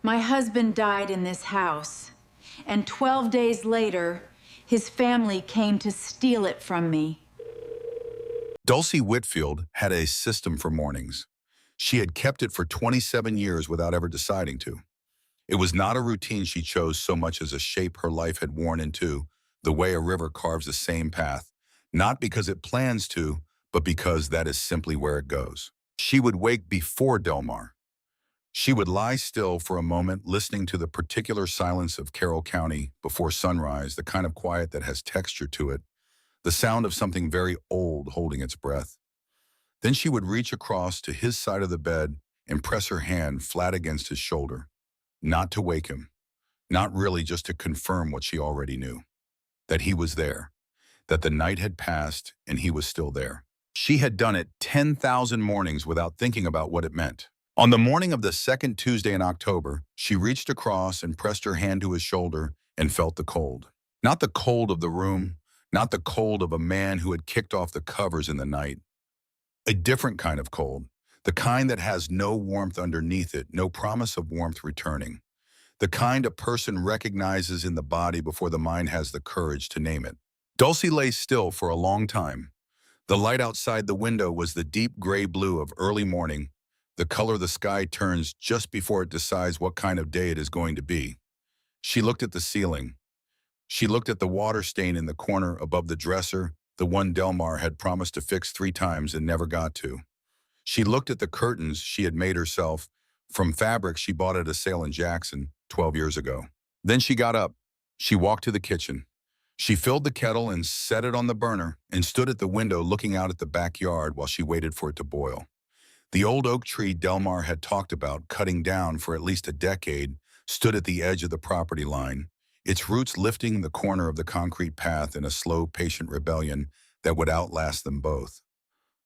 My husband died in this house, and 12 days later, his family came to steal it from me. Dulcie Whitfield had a system for mornings. She had kept it for 27 years without ever deciding to. It was not a routine she chose so much as a shape her life had worn into, the way a river carves the same path, not because it plans to, but because that is simply where it goes. She would wake before Delmar. She would lie still for a moment, listening to the particular silence of Carroll County before sunrise, the kind of quiet that has texture to it, the sound of something very old holding its breath. Then she would reach across to his side of the bed and press her hand flat against his shoulder, not to wake him, not really, just to confirm what she already knew, that he was there, that the night had passed and he was still there. She had done it 10,000 mornings without thinking about what it meant. On the morning of the second Tuesday in October, she reached across and pressed her hand to his shoulder and felt the cold. Not the cold of the room, not the cold of a man who had kicked off the covers in the night. A different kind of cold, the kind that has no warmth underneath it, no promise of warmth returning. The kind a person recognizes in the body before the mind has the courage to name it. Dulcie lay still for a long time. The light outside the window was the deep gray blue of early morning, the color the sky turns just before it decides what kind of day it is going to be. She looked at the ceiling. She looked at the water stain in the corner above the dresser, the one Delmar had promised to fix 3 times and never got to. She looked at the curtains she had made herself from fabric she bought at a sale in Jackson 12 years ago. Then she got up. She walked to the kitchen. She filled the kettle and set it on the burner and stood at the window looking out at the backyard while she waited for it to boil. The old oak tree Delmar had talked about cutting down for at least a decade stood at the edge of the property line, its roots lifting the corner of the concrete path in a slow, patient rebellion that would outlast them both.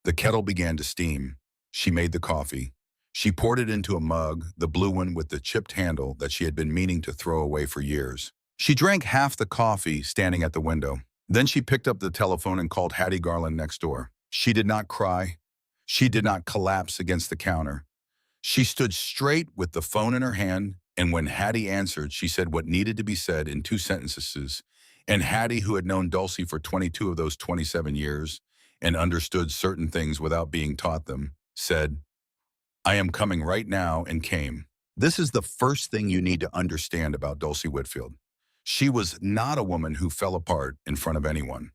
The kettle began to steam. She made the coffee. She poured it into a mug, the blue one with the chipped handle that she had been meaning to throw away for years. She drank half the coffee standing at the window. Then she picked up the telephone and called Hattie Garland next door. She did not cry. She did not collapse against the counter. She stood straight with the phone in her hand, and when Hattie answered, she said what needed to be said in 2 sentences. And Hattie, who had known Dulcie for 22 of those 27 years and understood certain things without being taught them, said, "I am coming right now," and came. This is the first thing you need to understand about Dulcie Whitfield. She was not a woman who fell apart in front of anyone.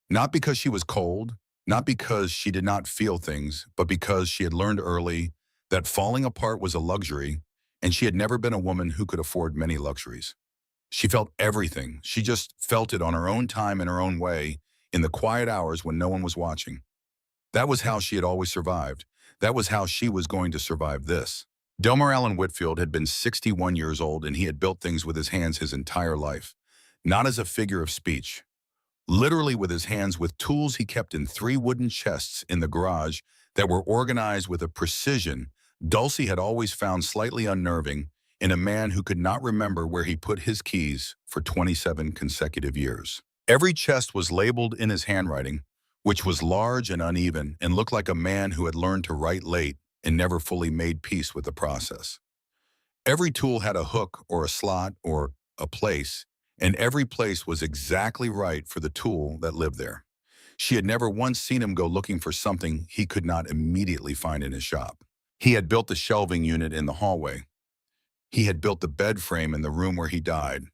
Not because she was cold, not because she did not feel things, but because she had learned early that falling apart was a luxury, and she had never been a woman who could afford many luxuries. She felt everything. She just felt it on her own time in her own way, in the quiet hours when no one was watching. That was how she had always survived. That was how she was going to survive this. Delmar Allen Whitfield had been 61 years old, and he had built things with his hands his entire life, not as a figure of speech. Literally with his hands, with tools he kept in 3 wooden chests in the garage that were organized with a precision Dulcie had always found slightly unnerving in a man who could not remember where he put his keys for 27 consecutive years. Every chest was labeled in his handwriting, which was large and uneven and looked like a man who had learned to write late and never fully made peace with the process. Every tool had a hook or a slot or a place, and every place was exactly right for the tool that lived there. She had never once seen him go looking for something he could not immediately find in his shop. He had built the shelving unit in the hallway. He had built the bed frame in the room where he died.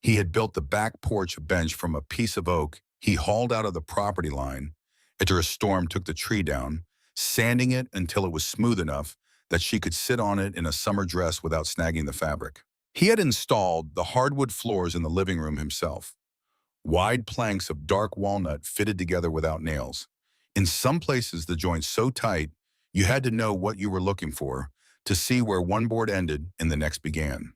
He had built the back porch bench from a piece of oak he hauled out of the property line after a storm took the tree down, sanding it until it was smooth enough that she could sit on it in a summer dress without snagging the fabric. He had installed the hardwood floors in the living room himself, wide planks of dark walnut fitted together without nails. In some places, the joints so tight, you had to know what you were looking for to see where one board ended and the next began.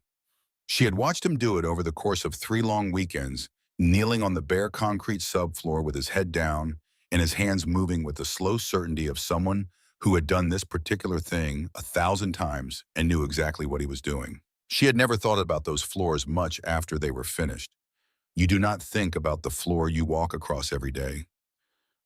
She had watched him do it over the course of 3 long weekends, kneeling on the bare concrete subfloor with his head down and his hands moving with the slow certainty of someone who had done this particular thing 1,000 times and knew exactly what he was doing. She had never thought about those floors much after they were finished. You do not think about the floor you walk across every day.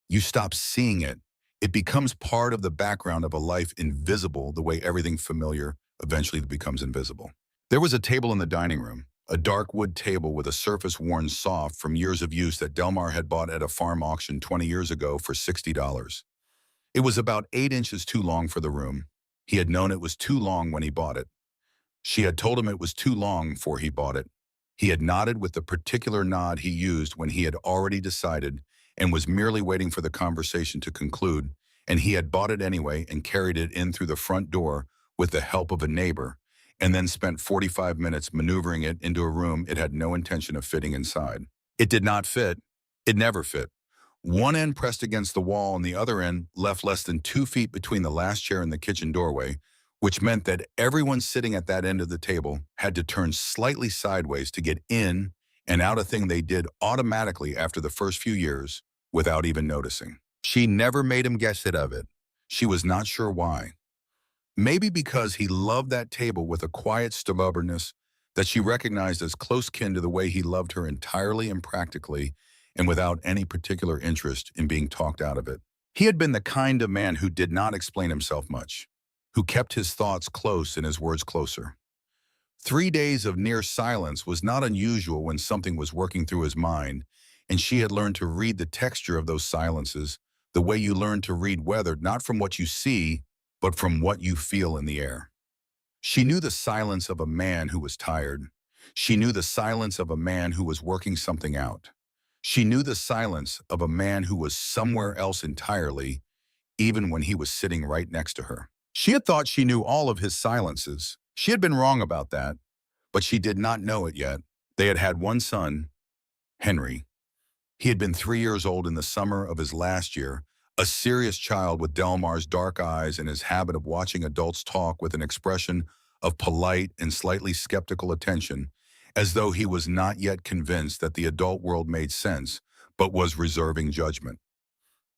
You stop seeing it. It becomes part of the background of a life invisible the way everything familiar eventually becomes invisible. There was a table in the dining room, a dark wood table with a surface worn soft from years of use that Delmar had bought at a farm auction 20 years ago for $60. It was about 8 inches too long for the room. He had known it was too long when he bought it. She had told him it was too long before he bought it. He had nodded with the particular nod he used when he had already decided and was merely waiting for the conversation to conclude, and he had bought it anyway and carried it in through the front door with the help of a neighbor, and then spent 45 minutes maneuvering it into a room it had no intention of fitting inside. It did not fit. It never fit. One end pressed against the wall and the other end left less than 2 feet between the last chair and the kitchen doorway, which meant that everyone sitting at that end of the table had to turn slightly sideways to get in and out, a thing they did automatically after the first few years without even noticing. She never made him guess it of it. She was not sure why. Maybe because he loved that table with a quiet stubbornness that she recognized as close kin to the way he loved her, entirely and practically and without any particular interest in being talked out of it. He had been the kind of man who did not explain himself much, who kept his thoughts close and his words closer. 3 days of near silence was not unusual when something was working through his mind, and she had learned to read the texture of those silences, the way you learn to read weather, not from what you see, but from what you feel in the air. She knew the silence of a man who was tired. She knew the silence of a man who was working something out. She knew the silence of a man who was somewhere else entirely, even when he was sitting right next to her. She had thought she knew all of his silences. She had been wrong about that, but she did not know it yet. They had had one son, Henry. He had been 3 years old in the summer of his last year, a serious child with Delmar's dark eyes and his habit of watching adults talk with an expression of polite and slightly skeptical attention, as though he was not yet convinced that the adult world made sense, but was reserving judgment.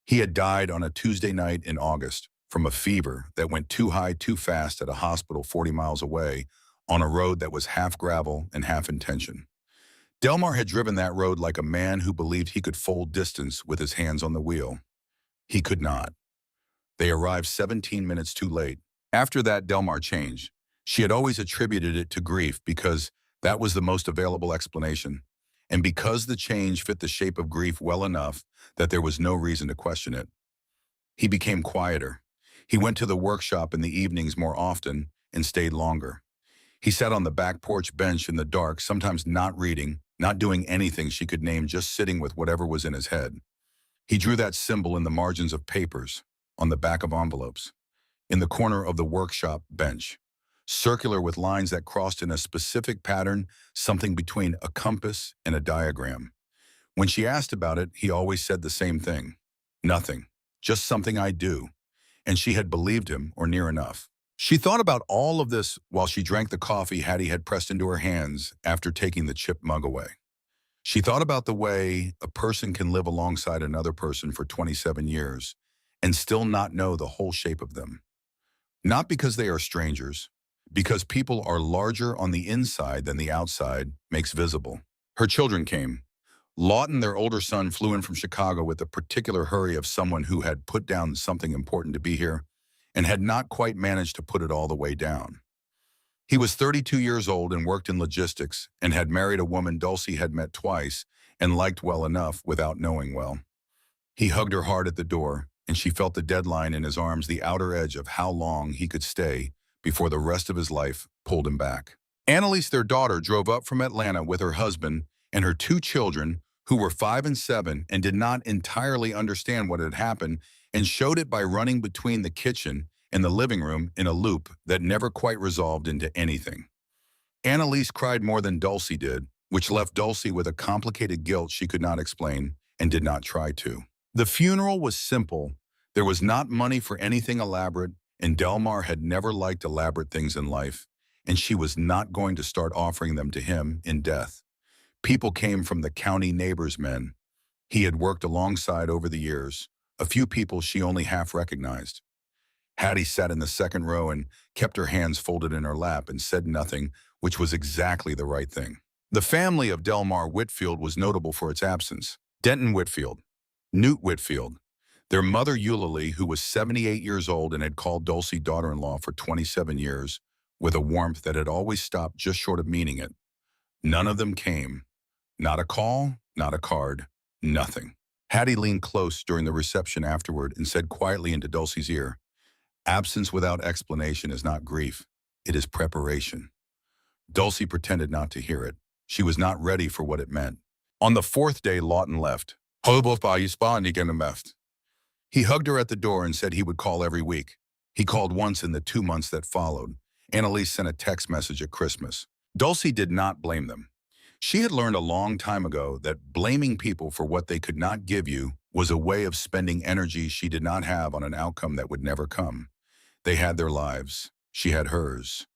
He had died on a Tuesday night in August from a fever that went too high too fast at a hospital 40 miles away on a road that was half gravel and half intention. Delmar had driven that road like a man who believed he could fold distance with his hands on the wheel. He could not. They arrived 17 minutes too late. After that, Delmar changed. She had always attributed it to grief because that was the most available explanation, and because the change fit the shape of grief well enough that there was no reason to question it. He became quieter. He went to the workshop in the evenings more often and stayed longer. He sat on the back porch bench in the dark, sometimes not reading, not doing anything she could name, just sitting with whatever was in his head. He drew that symbol in the margins of papers, on the back of envelopes, in the corner of the workshop bench, circular with lines that crossed in a specific pattern, something between a compass and a diagram. When she asked about it, he always said the same thing. Nothing. Just something I do. And she had believed him, or near enough. She thought about all of this while she drank the coffee Hattie had pressed into her hands after taking the chipped mug away. She thought about the way a person can live alongside another person for 27 years and still not know the whole shape of them. Not because they are strangers, because people are larger on the inside than the outside makes visible. Her children came. Lawton, their older son, flew in from Chicago with the particular hurry of someone who had put down something important to be here and had not quite managed to put it all the way down. He was 32 years old and worked in logistics and had married a woman Dulcie had met twice and liked well enough without knowing well. He hugged her hard at the door, and she felt the deadline in his arms, the outer edge of how long he could stay before the rest of his life pulled him back. Annalise, their daughter, drove up from Atlanta with her husband and her 2 children, who were 5 and 7 and did not entirely understand what had happened, and showed it by running between the kitchen and the living room in a loop that never quite resolved into anything. Annalise cried more than Dulcie did, which left Dulcie with a complicated guilt she could not explain and did not try to. The funeral was simple. There was not money for anything elaborate, and Delmar had never liked elaborate things in life, and she was not going to start offering them to him in death. People came from the county neighbors' men he had worked alongside over the years, a few people she only half recognized. Hattie sat in the second row and kept her hands folded in her lap and said nothing, which was exactly the right thing. The family of Delmar Whitfield was notable for its absence. Denton Whitfield, Newt Whitfield, their mother Eulalie, who was 78 years old and had called Dulcie daughter-in-law for 27 years, with a warmth that had always stopped just short of meaning it. None of them came. Not a call, not a card, nothing. Hattie leaned close during the reception afterward and said quietly into Dulcie's ear, "Absence without explanation is not grief. It is preparation." Dulcie pretended not to hear it. She was not ready for what it meant. On the fourth day, Lawton left. He hugged her at the door and said he would call every week. He called once in the 2 months that followed. Annalise sent a text message at Christmas. Dulcie did not blame them. She had learned a long time ago that blaming people for what they could not give you was a way of spending energy she did not have on an outcome that would never come. They had their lives. She had hers.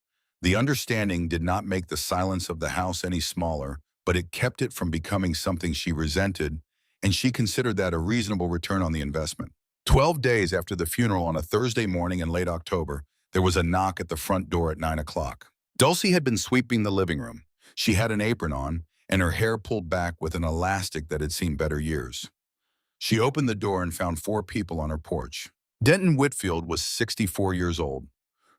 The understanding did not make the silence of the house any smaller, but it kept it from becoming something she resented, and she considered that a reasonable return on the investment. 12 days after the funeral on a Thursday morning in late October, there was a knock at the front door at 9 o'clock. Dulcie had been sweeping the living room. She had an apron on, and her hair pulled back with an elastic that had seen better years. She opened the door and found 4 people on her porch. Denton Whitfield was 64 years old,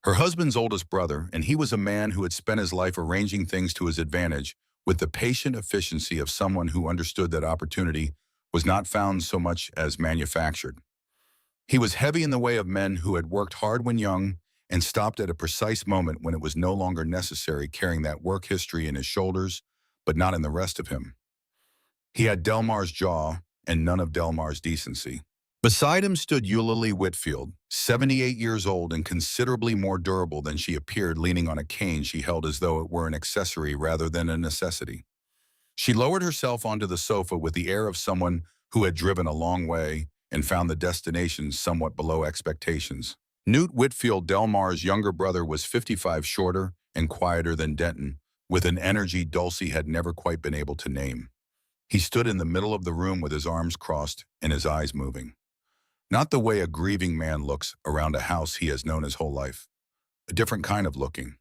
her husband's oldest brother, and he was a man who had spent his life arranging things to his advantage with the patient efficiency of someone who understood that opportunity was not found so much as manufactured. He was heavy in the way of men who had worked hard when young and stopped at a precise moment when it was no longer necessary, carrying that work history in his shoulders, but not in the rest of him. He had Delmar's jaw and none of Delmar's decency. Beside him stood Eulalie Whitfield, 78 years old and considerably more durable than she appeared, leaning on a cane she held as though it were an accessory rather than a necessity. She lowered herself onto the sofa with the air of someone who had driven a long way and found the destination somewhat below expectations. Newt Whitfield, Delmar's younger brother, was 55, shorter and quieter than Denton, with an energy Dulcie had never quite been able to name. He stood in the middle of the room with his arms crossed and his eyes moving. Not the way a grieving man looks around a house he has known his whole life. A different kind of looking.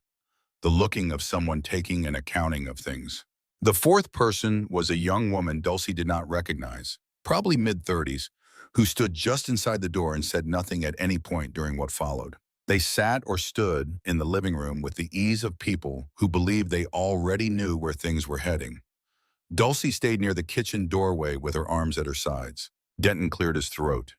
The looking of someone taking an accounting of things. The fourth person was a young woman Dulcie did not recognize, probably mid-30s, who stood just inside the door and said nothing at any point during what followed. They sat or stood in the living room with the ease of people who believed they already knew where things were heading. Dulcie stayed near the kitchen doorway with her arms at her sides. Denton cleared his throat.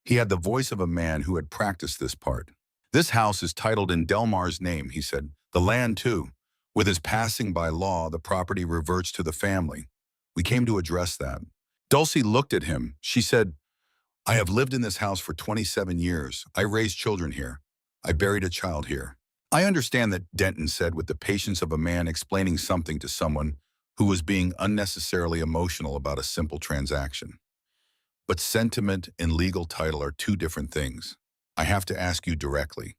He had the voice of a man who had practiced this part. "This house is titled in Delmar's name," he said. "The land, too. With his passing by law, the property reverts to the family. We came to address that." Dulcie looked at him. She said, "I have lived in this house for 27 years. I raised children here. I buried a child here." "I understand that," Denton said with the patience of a man explaining something to someone who was being unnecessarily emotional about a simple transaction. "But sentiment and legal title are 2 different things. I have to ask you directly.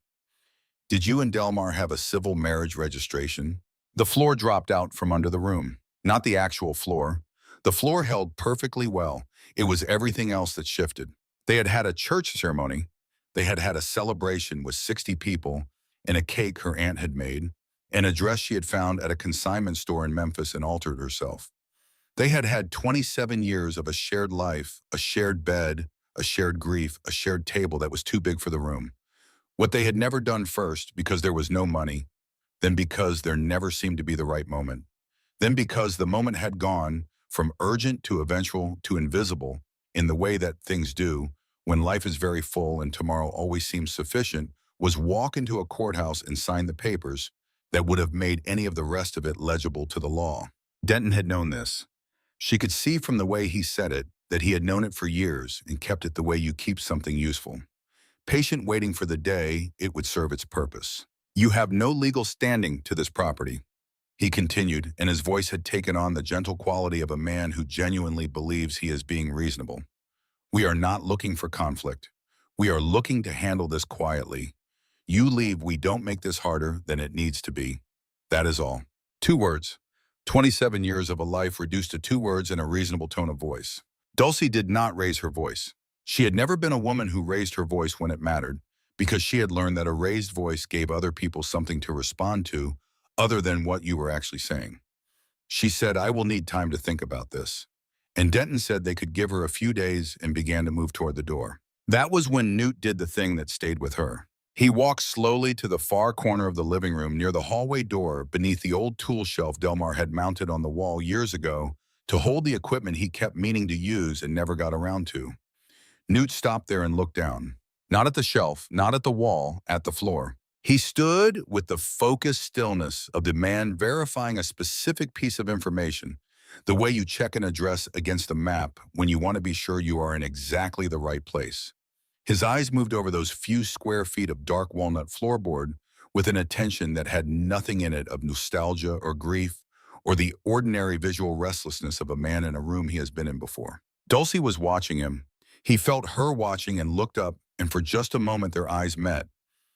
Did you and Delmar have a civil marriage registration?" The floor dropped out from under the room. Not the actual floor. The floor held perfectly well. It was everything else that shifted. They had had a church ceremony. They had had a celebration with 60 people and a cake her aunt had made, and a dress she had found at a consignment store in Memphis and altered herself. They had had 27 years of a shared life, a shared bed, a shared grief, a shared table that was too big for the room. What they had never done first, because there was no money, then because there never seemed to be the right moment, then because the moment had gone from urgent to eventual to invisible in the way that things do when life is very full and tomorrow always seems sufficient, was walk into a courthouse and sign the papers that would have made any of the rest of it legible to the law. Denton had known this. She could see from the way he said it that he had known it for years and kept it the way you keep something useful. Patient, waiting for the day it would serve its purpose. "You have no legal standing to this property," he continued, and his voice had taken on the gentle quality of a man who genuinely believes he is being reasonable. "We are not looking for conflict. We are looking to handle this quietly. You leave, we don't make this harder than it needs to be. That is all." 2 words. 27 years of a life reduced to 2 words in a reasonable tone of voice. Dulcie did not raise her voice. She had never been a woman who raised her voice when it mattered, because she had learned that a raised voice gave other people something to respond to other than what you were actually saying. She said, "I will need time to think about this." And Denton said they could give her a few days and began to move toward the door. That was when Newt did the thing that stayed with her. He walked slowly to the far corner of the living room near the hallway door beneath the old tool shelf Delmar had mounted on the wall years ago to hold the equipment he kept meaning to use and never got around to. Newt stopped there and looked down. Not at the shelf, not at the wall, at the floor. He stood with the focused stillness of the man verifying a specific piece of information, the way you check an address against a map when you want to be sure you are in exactly the right place. His eyes moved over those few square feet of dark walnut floorboard with an attention that had nothing in it of nostalgia or grief or the ordinary visual restlessness of a man in a room he has been in before. Dulcie was watching him. He felt her watching and looked up, and for just a moment their eyes met.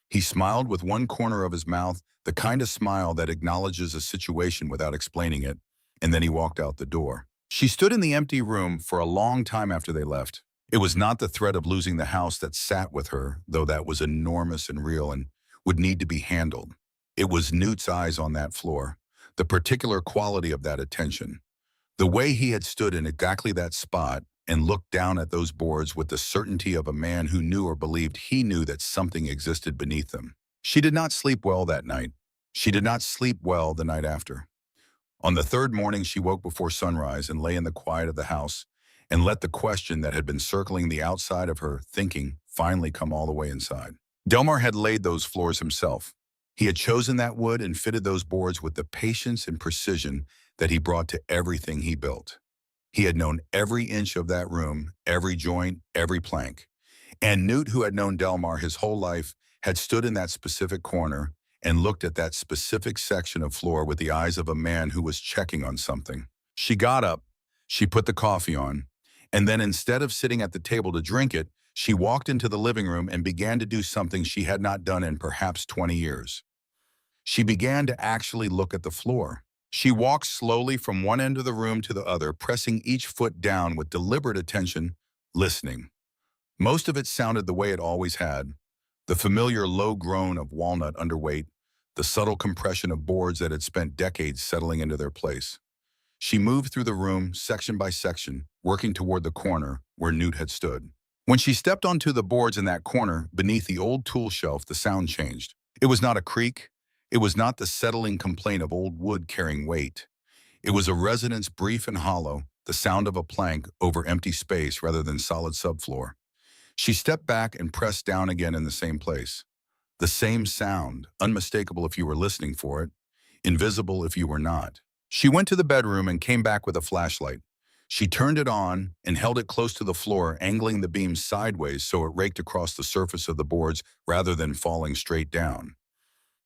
He smiled with one corner of his mouth, the kind of smile that acknowledges a situation without explaining it, and then he walked out the door. She stood in the empty room for a long time after they left. It was not the threat of losing the house that sat with her, though that was enormous and real and would need to be handled. It was Newt's eyes on that floor, the particular quality of that attention. The way he had stood in exactly that spot and looked down at those boards with the certainty of a man who knew or believed he knew that something existed beneath them. She did not sleep well that night. She did not sleep well the night after. On the third morning, she woke before sunrise and lay in the quiet of the house and let the question that had been circling the outside of her thinking finally come all the way inside. Delmar had laid those floors himself. He had chosen that wood and fitted those boards with the patience and precision that he brought to everything he built. He had known every inch of that room, every joint, every plank. And Newt, who had known Delmar his whole life, had stood in that specific corner and looked at that specific section of floor with the eyes of a man who was checking on something. She got up, she put the coffee on, and then instead of sitting at the table to drink it, she walked into the living room and began to do something she had not done in perhaps 20 years. She began to actually look at the floor. She walked slowly from one end of the room to the other, pressing each foot down with deliberate attention, listening. Most of it sounded the way it always had, the familiar low groan of walnut underweight, the subtle compression of boards that had spent decades settling into their place. She moved through the room, section by section, working toward the corner where Newt had stood. When she stepped onto the boards in that corner, beneath the old tool shelf, the sound changed. It was not a creak. It was not the settling complaint of old wood carrying weight. It was a resonance brief and hollow, the sound of a plank over empty space rather than solid subfloor. She stepped back and pressed down again in the same place. The same sound, unmistakable if you were listening for it, invisible if you were not. She went to the bedroom and came back with a flashlight. She turned it on and held it close to the floor, angling the beam sideways so it raked across the surface of the boards rather than falling straight down.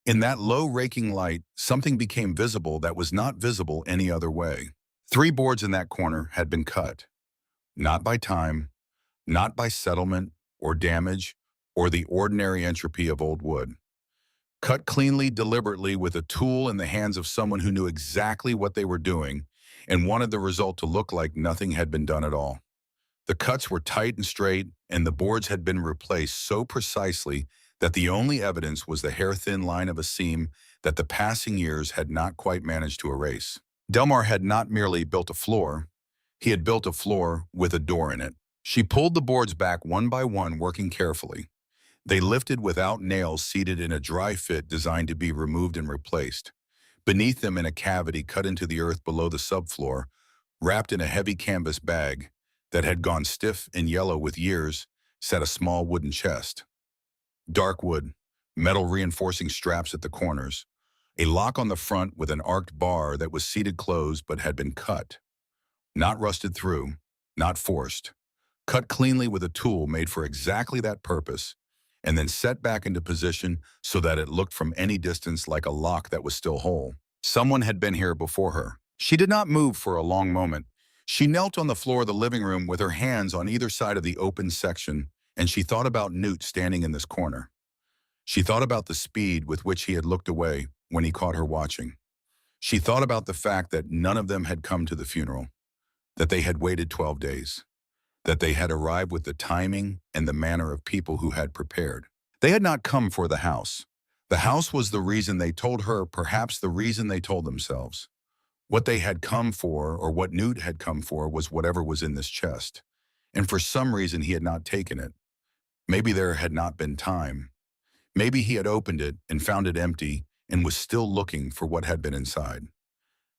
In that low raking light, something became visible that was not visible any other way. 3 boards in that corner had been cut. Not by time, not by settlement or damage or the ordinary entropy of old wood. Cut cleanly, deliberately, with a tool in the hands of someone who knew exactly what they were doing and wanted the result to look like nothing had been done at all. The cuts were tight and straight, and the boards had been replaced so precisely that the only evidence was the hair-thin line of a seam that the passing years had not quite managed to erase. Delmar had not merely built a floor, he had built a floor with a door in it. She pulled the boards back one by one, working carefully. They lifted without nails seated in a dry fit designed to be removed and replaced. Beneath them, in a cavity cut into the earth below the subfloor, wrapped in a heavy canvas bag that had gone stiff and yellow with years, sat a small wooden chest. Dark wood, metal reinforcing straps at the corners, a lock on the front with an arced bar that was seated closed but had been cut. Not rusted through, not forced. Cut cleanly with a tool made for exactly that purpose, and then set back into position so that it looked from any distance like a lock that was still whole. Someone had been here before her. She did not move for a long moment. She knelt on the floor of the living room with her hands on either side of the open section, and she thought about Newt standing in this corner. She thought about the speed with which he had looked away when he caught her watching. She thought about the fact that none of them had come to the funeral, that they had waited 12 days. That they had arrived with the timing and the manner of people who had prepared. They had not come for the house. The house was the reason they told her, perhaps the reason they told themselves. What they had come for, or what Newt had come for, was whatever was in this chest. And for some reason he had not taken it. Maybe there had not been time. Maybe he had opened it and found it empty and was still looking for what had been inside.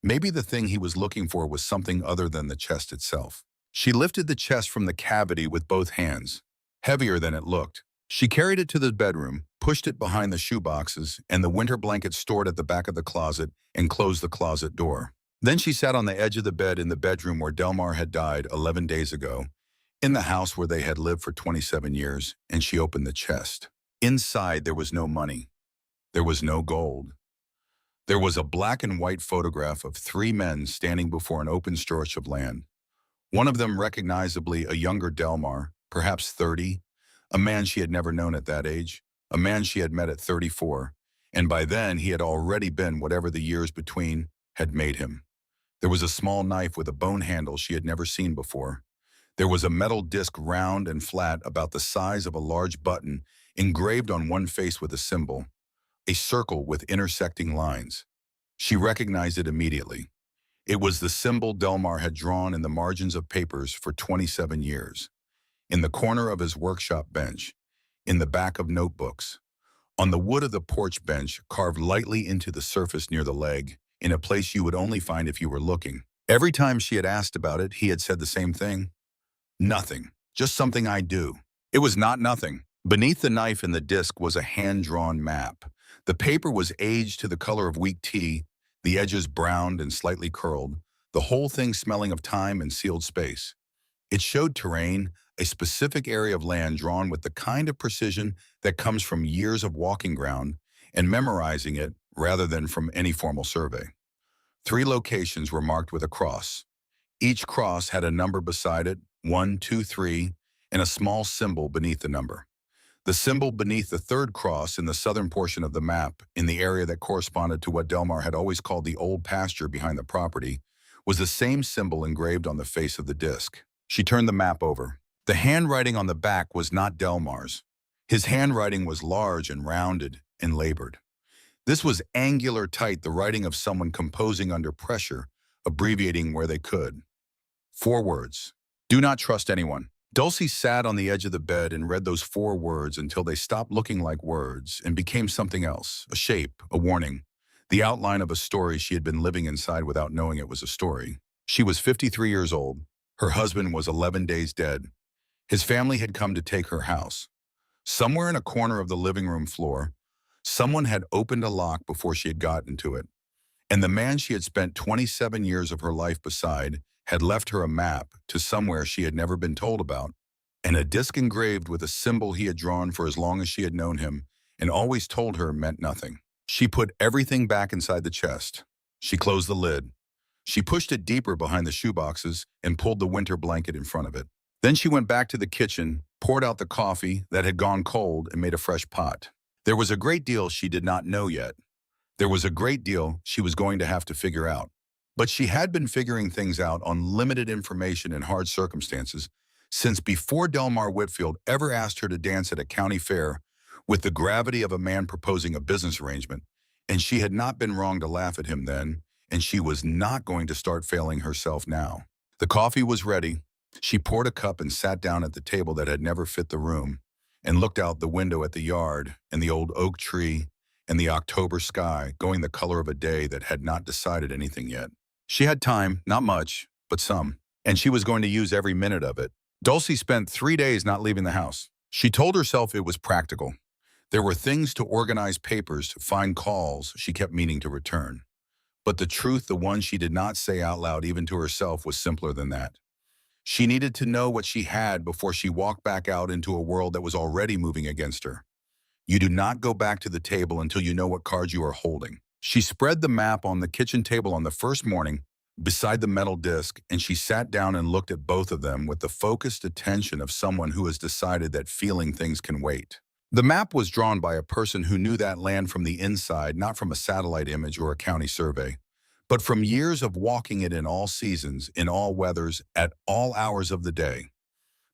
Maybe the thing he was looking for was something other than the chest itself. She lifted the chest from the cavity with both hands, heavier than it looked. She carried it to the bedroom, pushed it behind the shoeboxes and the winter blanket stored at the back of the closet, and closed the closet door. Then she sat on the edge of the bed in the bedroom where Delmar had died 11 days ago, in the house where they had lived for 27 years, and she opened the chest. Inside, there was no money. There was no gold. There was a black and white photograph of three men standing before an open stretch of land. One of them recognizably a younger Delmar, perhaps 30, a man she had never known at that age, a man she had met at 34, and by then he had already been whatever the years between had made him. There was a small knife with a bone handle she had never seen before. There was a metal disc round and flat about the size of a large button engraved on one face with a symbol, a circle with intersecting lines. She recognized it immediately. It was the symbol Delmar had drawn in the margins of papers for 27 years, in the corner of his workshop bench, in the back of notebooks, on the wood of the porch bench carved lightly into the surface near the leg, in a place you would only find if you were looking. Every time she had asked about it, he had said the same thing. Nothing. Just something I do. It was not nothing. Beneath the knife and the disc was a hand-drawn map. The paper was aged to the color of weak tea, the edges browned and slightly curled, the whole thing smelling of time and sealed space. It showed terrain, a specific area of land drawn with the kind of precision that comes from years of walking ground and memorizing it rather than from any formal survey. 3 locations were marked with a cross. Each cross had a number beside it, 1, 2, 3, and a small symbol beneath the number. The symbol beneath the third cross in the southern portion of the map, in the area that corresponded to what Delmar had always called the old pasture behind the property, was the same symbol engraved on the face of the disc. She turned the map over. The handwriting on the back was not Delmar's. His handwriting was large and rounded and labored. This was angular tight, the writing of someone composing under pressure, abbreviating where they could. 4 words. Do not trust anyone. Dulcie sat on the edge of the bed and read those 4 words until they stopped looking like words and became something else, a shape, a warning, the outline of a story she had been living inside without knowing it was a story. She was 53 years old. Her husband was 11 days dead. His family had come to take her house. Somewhere in a corner of the living room floor, someone had opened a lock before she had gotten to it, and the man she had spent 27 years of her life beside had left her a map to somewhere she had never been told about, and a disc engraved with a symbol he had drawn for as long as she had known him and always told her meant nothing. She put everything back inside the chest. She closed the lid. She pushed it deeper behind the shoeboxes and pulled the winter blanket in front of it. Then she went back to the kitchen, poured out the coffee that had gone cold, and made a fresh pot. There was a great deal she did not know yet. There was a great deal she was going to have to figure out. But she had been figuring things out on limited information and hard circumstances since before Delmar Whitfield ever asked her to dance at a county fair with the gravity of a man proposing a business arrangement, and she had not been wrong to laugh at him then, and she was not going to start failing herself now. The coffee was ready. She poured a cup and sat down at the table that had never fit the room and looked out the window at the yard and the old oak tree and the October sky going the color of a day that had not decided anything yet. She had time, not much, but some, and she was going to use every minute of it. Dulcie spent 3 days not leaving the house. She told herself it was practical. There were things to organize, papers, to find calls she kept meaning to return. But the truth, the one she did not say out loud even to herself, was simpler than that. She needed to know what she had before she walked back out into a world that was already moving against her. You do not go back to the table until you know what cards you are holding. She spread the map on the kitchen table on the first morning beside the metal disc, and she sat down and looked at both of them with the focused attention of someone who has decided that feeling things can wait. The map was drawn by a person who knew that land from the inside, not from a satellite image or a county survey, but from years of walking it in all seasons, in all weathers, at all hours of the day.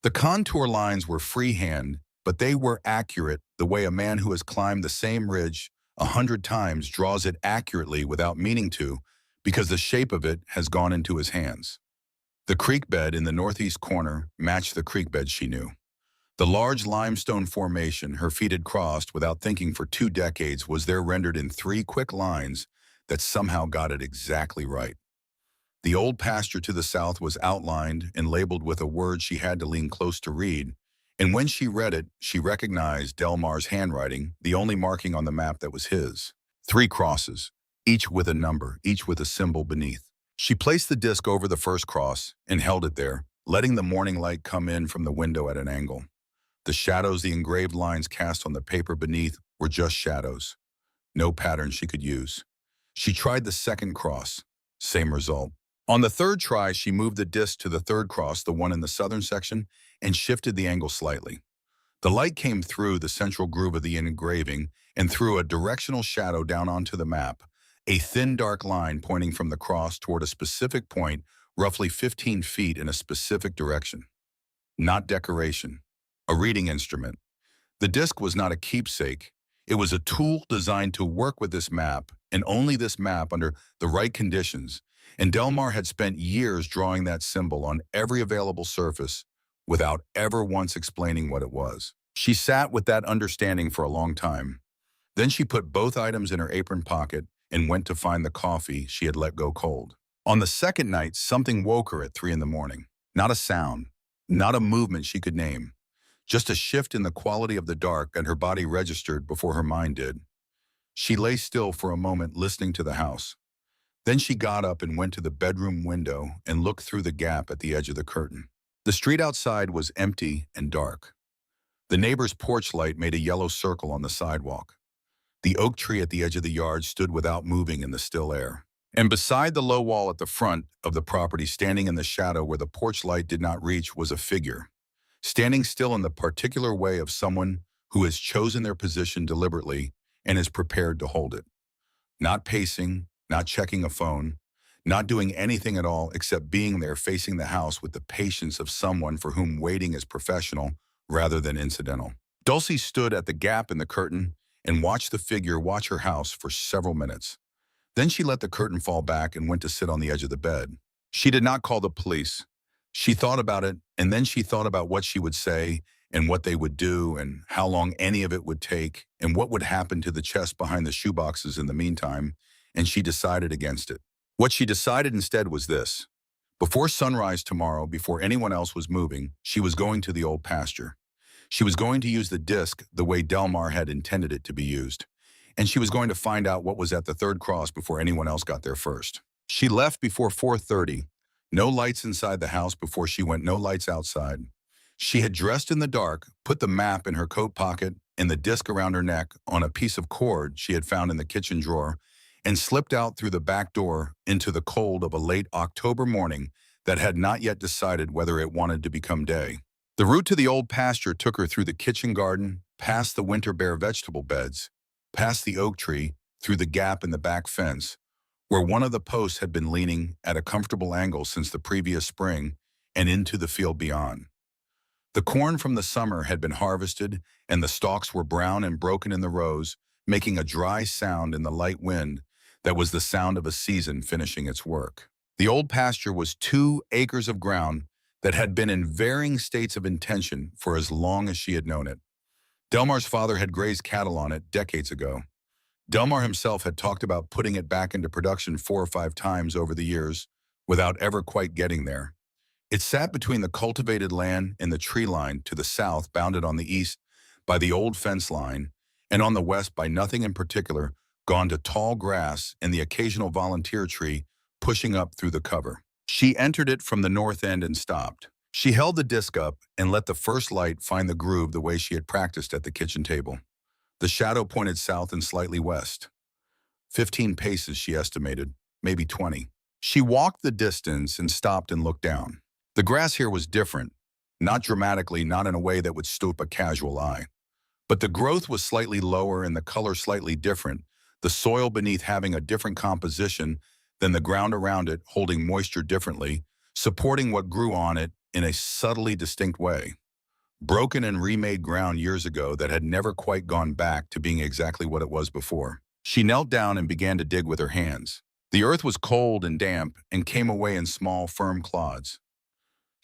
The contour lines were freehand, but they were accurate the way a man who has climbed the same ridge 100 times draws it accurately without meaning to, because the shape of it has gone into his hands. The creek bed in the northeast corner matched the creek bed she knew. The large limestone formation her feet had crossed without thinking for 2 decades was there rendered in 3 quick lines that somehow got it exactly right. The old pasture to the south was outlined and labeled with a word she had to lean close to read, and when she read it, she recognized Delmar's handwriting, the only marking on the map that was his. 3 crosses, each with a number, each with a symbol beneath. She placed the disc over the first cross and held it there, letting the morning light come in from the window at an angle. The shadows the engraved lines cast on the paper beneath were just shadows, no pattern she could use. She tried the second cross, same result. On the third try, she moved the disc to the third cross, the one in the southern section, and shifted the angle slightly. The light came through the central groove of the engraving and threw a directional shadow down onto the map, a thin dark line pointing from the cross toward a specific point, roughly 15 feet in a specific direction. Not decoration, a reading instrument. The disc was not a keepsake. It was a tool designed to work with this map, and only this map under the right conditions. And Delmar had spent years drawing that symbol on every available surface without ever once explaining what it was. She sat with that understanding for a long time. Then she put both items in her apron pocket and went to find the coffee she had let go cold. On the second night, something woke her at 3 in the morning. Not a sound, not a movement she could name. Just a shift in the quality of the dark, and her body registered before her mind did. She lay still for a moment, listening to the house. Then she got up and went to the bedroom window and looked through the gap at the edge of the curtain. The street outside was empty and dark. The neighbor's porch light made a yellow circle on the sidewalk. The oak tree at the edge of the yard stood without moving in the still air. And beside the low wall at the front of the property, standing in the shadow where the porch light did not reach, was a figure, standing still in the particular way of someone who has chosen their position deliberately and is prepared to hold it. Not pacing, not checking a phone, not doing anything at all except being there facing the house with the patience of someone for whom waiting is professional rather than incidental. Dulcie stood at the gap in the curtain and watched the figure watch her house for several minutes. Then she let the curtain fall back and went to sit on the edge of the bed. She did not call the police. She thought about it, and then she thought about what she would say and what they would do and how long any of it would take and what would happen to the chest behind the shoeboxes in the meantime, and she decided against it. What she decided instead was this. Before sunrise tomorrow, before anyone else was moving, she was going to the old pasture. She was going to use the disc the way Delmar had intended it to be used, and she was going to find out what was at the third cross before anyone else got there first. She left before 4:30. No lights inside the house before she went, no lights outside. She had dressed in the dark, put the map in her coat pocket and the disc around her neck on a piece of cord she had found in the kitchen drawer, and slipped out through the back door into the cold of a late October morning that had not yet decided whether it wanted to become day. The route to the old pasture took her through the kitchen garden, past the winter bare vegetable beds, past the oak tree, through the gap in the back fence, where one of the posts had been leaning at a comfortable angle since the previous spring, and into the field beyond. The corn from the summer had been harvested, and the stalks were brown and broken in the rows, making a dry sound in the light wind that was the sound of a season finishing its work. The old pasture was 2 acres of ground that had been in varying states of intention for as long as she had known it. Delmar's father had grazed cattle on it decades ago. Delmar himself had talked about putting it back into production 4 or 5 times over the years without ever quite getting there. It sat between the cultivated land and the tree line to the south, bounded on the east by the old fence line, and on the west by nothing in particular, gone to tall grass and the occasional volunteer tree pushing up through the cover. She entered it from the north end and stopped. She held the disc up and let the first light find the groove the way she had practiced at the kitchen table. The shadow pointed south and slightly west. 15 paces, she estimated, maybe 20. She walked the distance and stopped and looked down. The grass here was different, not dramatically, not in a way that would stoop a casual eye. But the growth was slightly lower and the color slightly different, the soil beneath having a different composition than the ground around it, holding moisture differently, supporting what grew on it in a subtly distinct way. Broken and remade ground years ago that had never quite gone back to being exactly what it was before. She knelt down and began to dig with her hands. The earth was cold and damp and came away in small, firm clods.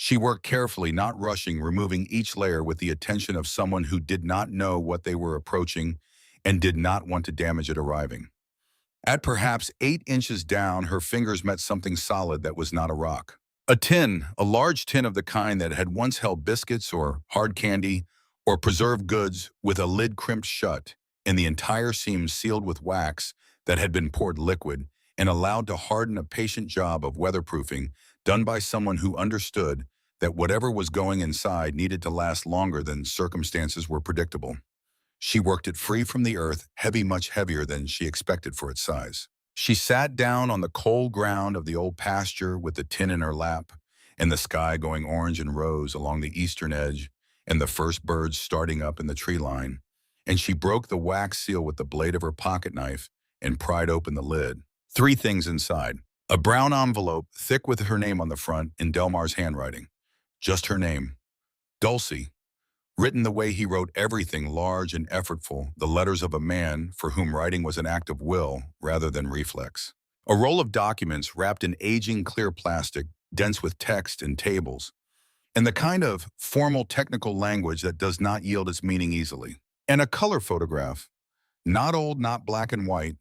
She worked carefully, not rushing, removing each layer with the attention of someone who did not know what they were approaching and did not want to damage it arriving. At perhaps 8 inches down, her fingers met something solid that was not a rock. A tin, a large tin of the kind that had once held biscuits or hard candy or preserved goods with a lid crimped shut and the entire seam sealed with wax that had been poured liquid and allowed to harden, a patient job of weatherproofing done by someone who understood that whatever was going inside needed to last longer than circumstances were predictable. She worked it free from the earth, heavy, much heavier than she expected for its size. She sat down on the cold ground of the old pasture with the tin in her lap, and the sky going orange and rose along the eastern edge, and the first birds starting up in the tree line. And she broke the wax seal with the blade of her pocket knife and pried open the lid. 3 things inside. A brown envelope, thick with her name on the front in Delmar's handwriting. Just her name. Dulcie. Written the way he wrote everything, large and effortful, the letters of a man for whom writing was an act of will rather than reflex. A roll of documents wrapped in aging clear plastic, dense with text and tables, and the kind of formal technical language that does not yield its meaning easily. And a color photograph, not old, not black and white,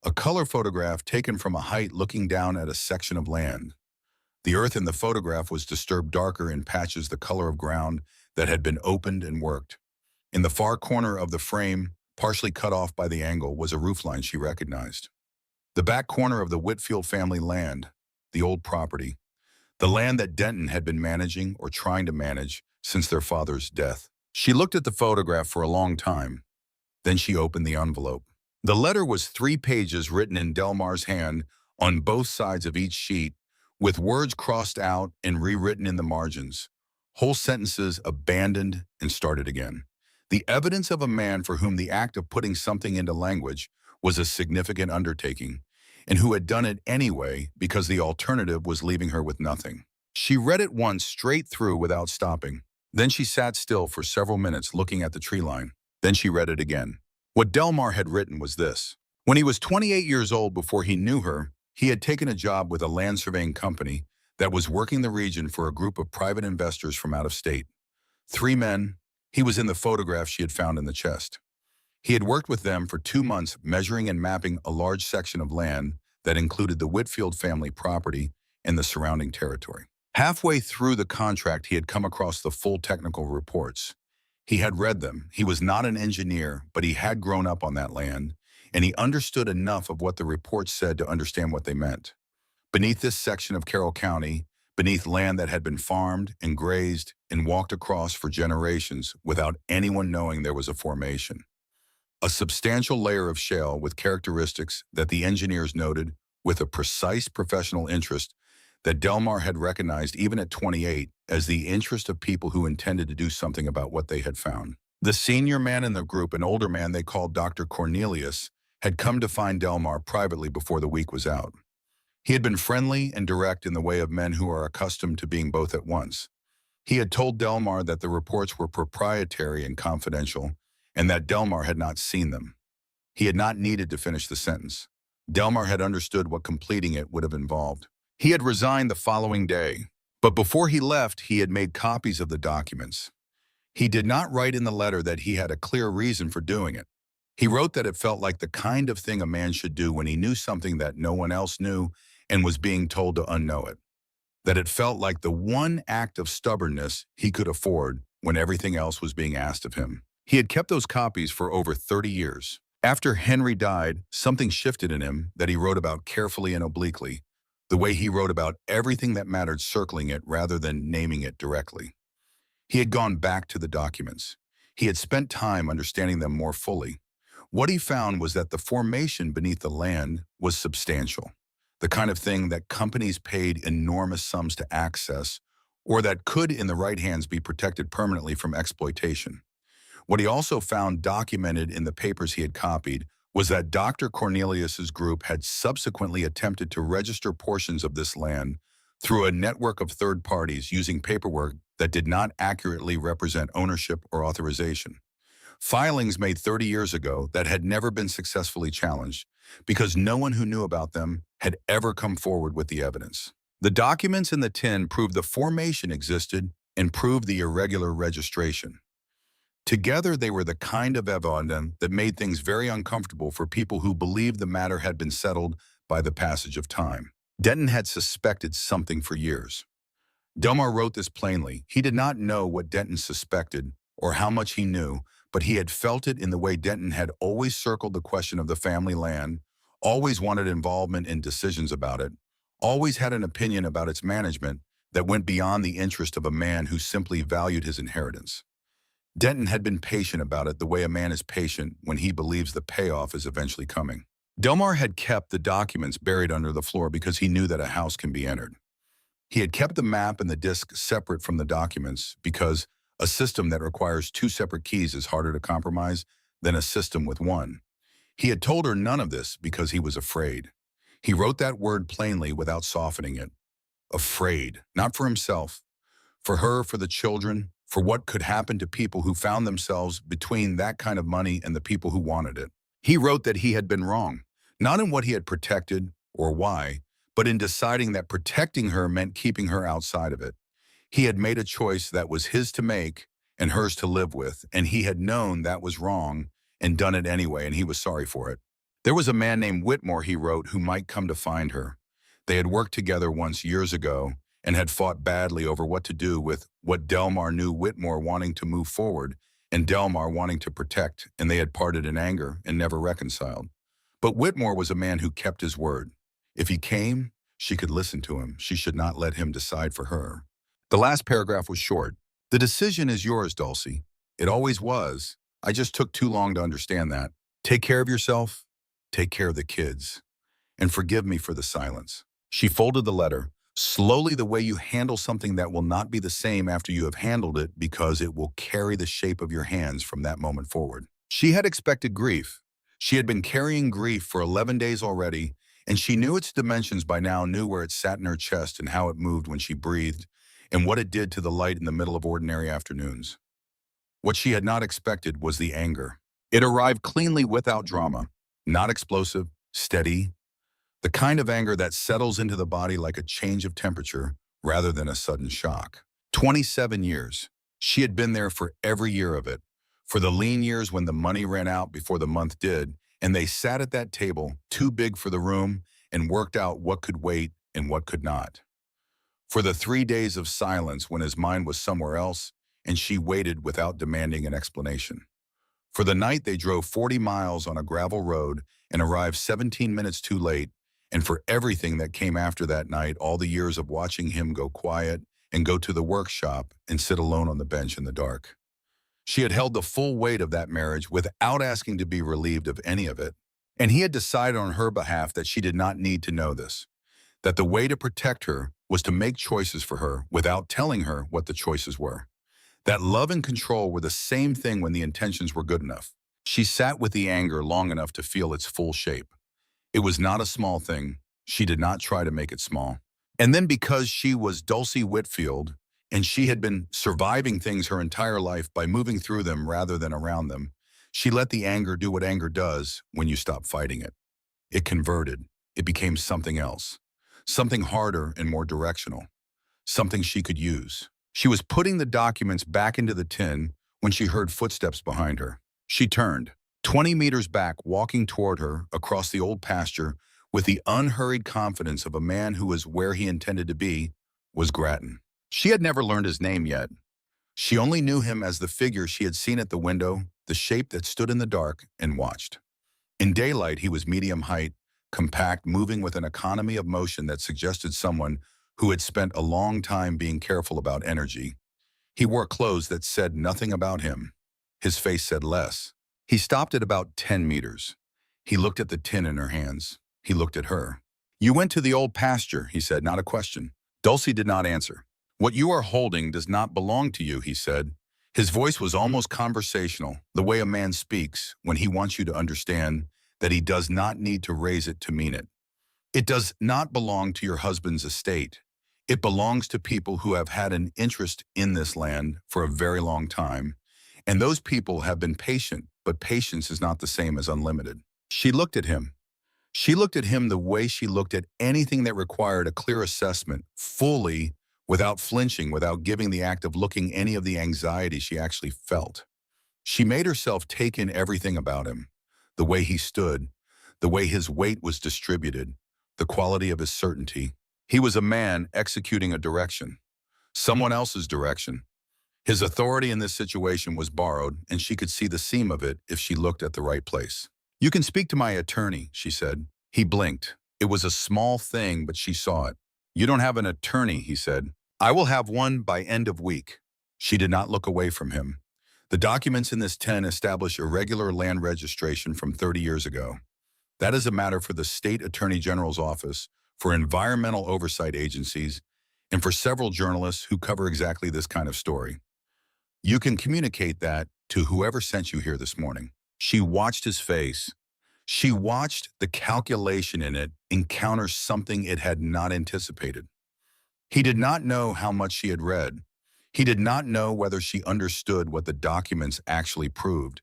a color photograph taken from a height looking down at a section of land. The earth in the photograph was disturbed darker in patches, the color of ground that had been opened and worked. In the far corner of the frame, partially cut off by the angle, was a roofline she recognized. The back corner of the Whitfield family land, the old property, the land that Denton had been managing or trying to manage since their father's death. She looked at the photograph for a long time. Then she opened the envelope. The letter was 3 pages written in Delmar's hand on both sides of each sheet, with words crossed out and rewritten in the margins. Whole sentences abandoned and started again. The evidence of a man for whom the act of putting something into language was a significant undertaking, and who had done it anyway because the alternative was leaving her with nothing. She read it once straight through without stopping. Then she sat still for several minutes looking at the tree line. Then she read it again. What Delmar had written was this. When he was 28 years old, before he knew her, he had taken a job with a land surveying company that was working the region for a group of private investors from out of state. 3 men. He was in the photograph she had found in the chest. He had worked with them for 2 months, measuring and mapping a large section of land that included the Whitfield family property and the surrounding territory. Halfway through the contract, he had come across the full technical reports. He had read them. He was not an engineer, but he had grown up on that land, and he understood enough of what the reports said to understand what they meant. Beneath this section of Carroll County, beneath land that had been farmed and grazed and walked across for generations without anyone knowing there was a formation. A substantial layer of shale with characteristics that the engineers noted with a precise professional interest that Delmar had recognized even at 28 as the interest of people who intended to do something about what they had found. The senior man in the group, an older man they called Dr. Cornelius, had come to find Delmar privately before the week was out. He had been friendly and direct in the way of men who are accustomed to being both at once. He had told Delmar that the reports were proprietary and confidential, and that Delmar had not seen them. He had not needed to finish the sentence. Delmar had understood what completing it would have involved. He had resigned the following day, but before he left, he had made copies of the documents. He did not write in the letter that he had a clear reason for doing it. He wrote that it felt like the kind of thing a man should do when he knew something that no one else knew and was being told to unknow it. That it felt like the one act of stubbornness he could afford when everything else was being asked of him. He had kept those copies for over 30 years. After Henry died, something shifted in him that he wrote about carefully and obliquely, the way he wrote about everything that mattered, circling it rather than naming it directly. He had gone back to the documents. He had spent time understanding them more fully. What he found was that the formation beneath the land was substantial, the kind of thing that companies paid enormous sums to access, or that could, in the right hands, be protected permanently from exploitation. What he also found documented in the papers he had copied was that Dr. Cornelius's group had subsequently attempted to register portions of this land through a network of third parties using paperwork that did not accurately represent ownership or authorization. Filings made 30 years ago that had never been successfully challenged because no one who knew about them had ever come forward with the evidence. The documents in the tin proved the formation existed and proved the irregular registration. Together, they were the kind of evidence that made things very uncomfortable for people who believed the matter had been settled by the passage of time. Denton had suspected something for years. Delmar wrote this plainly. He did not know what Denton suspected or how much he knew, but he had felt it in the way Denton had always circled the question of the family land, always wanted involvement in decisions about it, always had an opinion about its management that went beyond the interest of a man who simply valued his inheritance. Denton had been patient about it the way a man is patient when he believes the payoff is eventually coming. Delmar had kept the documents buried under the floor because he knew that a house can be entered. He had kept the map and the disc separate from the documents because a system that requires two separate keys is harder to compromise than a system with one. He had told her none of this because he was afraid. He wrote that word plainly without softening it. Afraid, not for himself, for her, for the children, for what could happen to people who found themselves between that kind of money and the people who wanted it. He wrote that he had been wrong, not in what he had protected or why, but in deciding that protecting her meant keeping her outside of it. He had made a choice that was his to make and hers to live with, and he had known that was wrong and done it anyway, and he was sorry for it. There was a man named Whitmore, he wrote, who might come to find her. They had worked together once years ago and had fought badly over what to do with what Delmar knew Whitmore wanting to move forward and Delmar wanting to protect, and they had parted in anger and never reconciled. But Whitmore was a man who kept his word. If he came, she could listen to him. She should not let him decide for her. The last paragraph was short. The decision is yours, Dulcie. It always was. I just took too long to understand that. Take care of yourself. Take care of the kids. And forgive me for the silence. She folded the letter, slowly, the way you handle something that will not be the same after you have handled it because it will carry the shape of your hands from that moment forward. She had expected grief. She had been carrying grief for 11 days already, and she knew its dimensions by now, knew where it sat in her chest and how it moved when she breathed, and what it did to the light in the middle of ordinary afternoons. What she had not expected was the anger. It arrived cleanly without drama, not explosive, steady, the kind of anger that settles into the body like a change of temperature rather than a sudden shock. 27 years. She had been there for every year of it, for the lean years when the money ran out before the month did, and they sat at that table, too big for the room, and worked out what could wait and what could not. For the 3 days of silence when his mind was somewhere else, and she waited without demanding an explanation. For the night they drove 40 miles on a gravel road and arrived 17 minutes too late, and for everything that came after that night, all the years of watching him go quiet and go to the workshop and sit alone on the bench in the dark. She had held the full weight of that marriage without asking to be relieved of any of it, and he had decided on her behalf that she did not need to know this, that the way to protect her was to make choices for her without telling her what the choices were. That love and control were the same thing when the intentions were good enough. She sat with the anger long enough to feel its full shape. It was not a small thing. She did not try to make it small. And then because she was Dulcie Whitfield, and she had been surviving things her entire life by moving through them rather than around them, she let the anger do what anger does when you stop fighting it. It converted. It became something else. Something harder and more directional. Something she could use. She was putting the documents back into the tin when she heard footsteps behind her. She turned. 20 meters back, walking toward her across the old pasture with the unhurried confidence of a man who was where he intended to be, was Grattan. She had never learned his name yet. She only knew him as the figure she had seen at the window, the shape that stood in the dark and watched. In daylight, he was medium height, compact, moving with an economy of motion that suggested someone who had spent a long time being careful about energy. He wore clothes that said nothing about him. His face said less. He stopped at about 10 meters. He looked at the tin in her hands. He looked at her. "You went to the old pasture," he said, not a question. Dulcie did not answer. "What you are holding does not belong to you," he said. His voice was almost conversational, the way a man speaks when he wants you to understand that he does not need to raise it to mean it. "It does not belong to your husband's estate. It belongs to people who have had an interest in this land for a very long time, and those people have been patient, but patience is not the same as unlimited." She looked at him. She looked at him the way she looked at anything that required a clear assessment, fully, without flinching, without giving the act of looking any of the anxiety she actually felt. She made herself take in everything about him, the way he stood, the way his weight was distributed, the quality of his certainty. He was a man executing a direction, someone else's direction. His authority in this situation was borrowed, and she could see the seam of it if she looked at the right place. "You can speak to my attorney," she said. He blinked. It was a small thing, but she saw it. "You don't have an attorney," he said. "I will have one by end of week." She did not look away from him. "The documents in this 10 establish irregular land registration from 30 years ago. That is a matter for the state attorney general's office, for environmental oversight agencies, and for several journalists who cover exactly this kind of story. You can communicate that to whoever sent you here this morning." She watched his face. She watched the calculation in it encounter something it had not anticipated. He did not know how much she had read. He did not know whether she understood what the documents actually proved.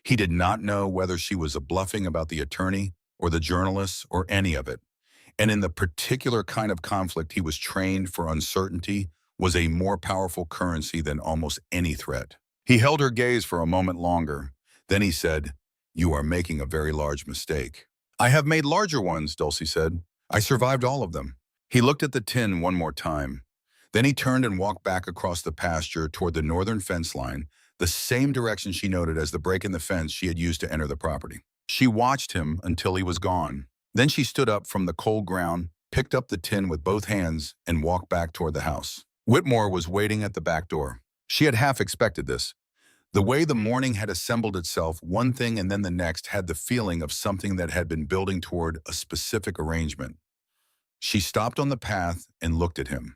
He did not know whether she was bluffing about the attorney or the journalists or any of it. And in the particular kind of conflict he was trained for, uncertainty was a more powerful currency than almost any threat. He held her gaze for a moment longer. Then he said, "You are making a very large mistake." "I have made larger ones," Dulcie said. "I survived all of them." He looked at the tin one more time. Then he turned and walked back across the pasture toward the northern fence line, the same direction she noted as the break in the fence she had used to enter the property. She watched him until he was gone. Then she stood up from the cold ground, picked up the tin with both hands, and walked back toward the house. Whitmore was waiting at the back door. She had half expected this. The way the morning had assembled itself, one thing and then the next, had the feeling of something that had been building toward a specific arrangement. She stopped on the path and looked at him.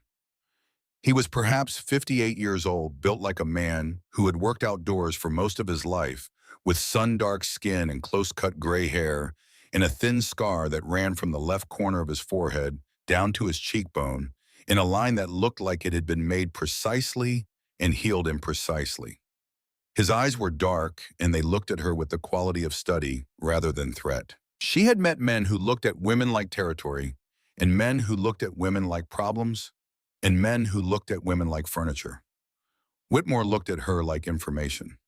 He was perhaps 58 years old, built like a man who had worked outdoors for most of his life, with sun-dark skin and close-cut gray hair, and a thin scar that ran from the left corner of his forehead down to his cheekbone, in a line that looked like it had been made precisely and healed imprecisely. His eyes were dark, and they looked at her with the quality of study rather than threat. She had met men who looked at women like territory, and men who looked at women like problems, and men who looked at women like furniture. Whitmore looked at her like information,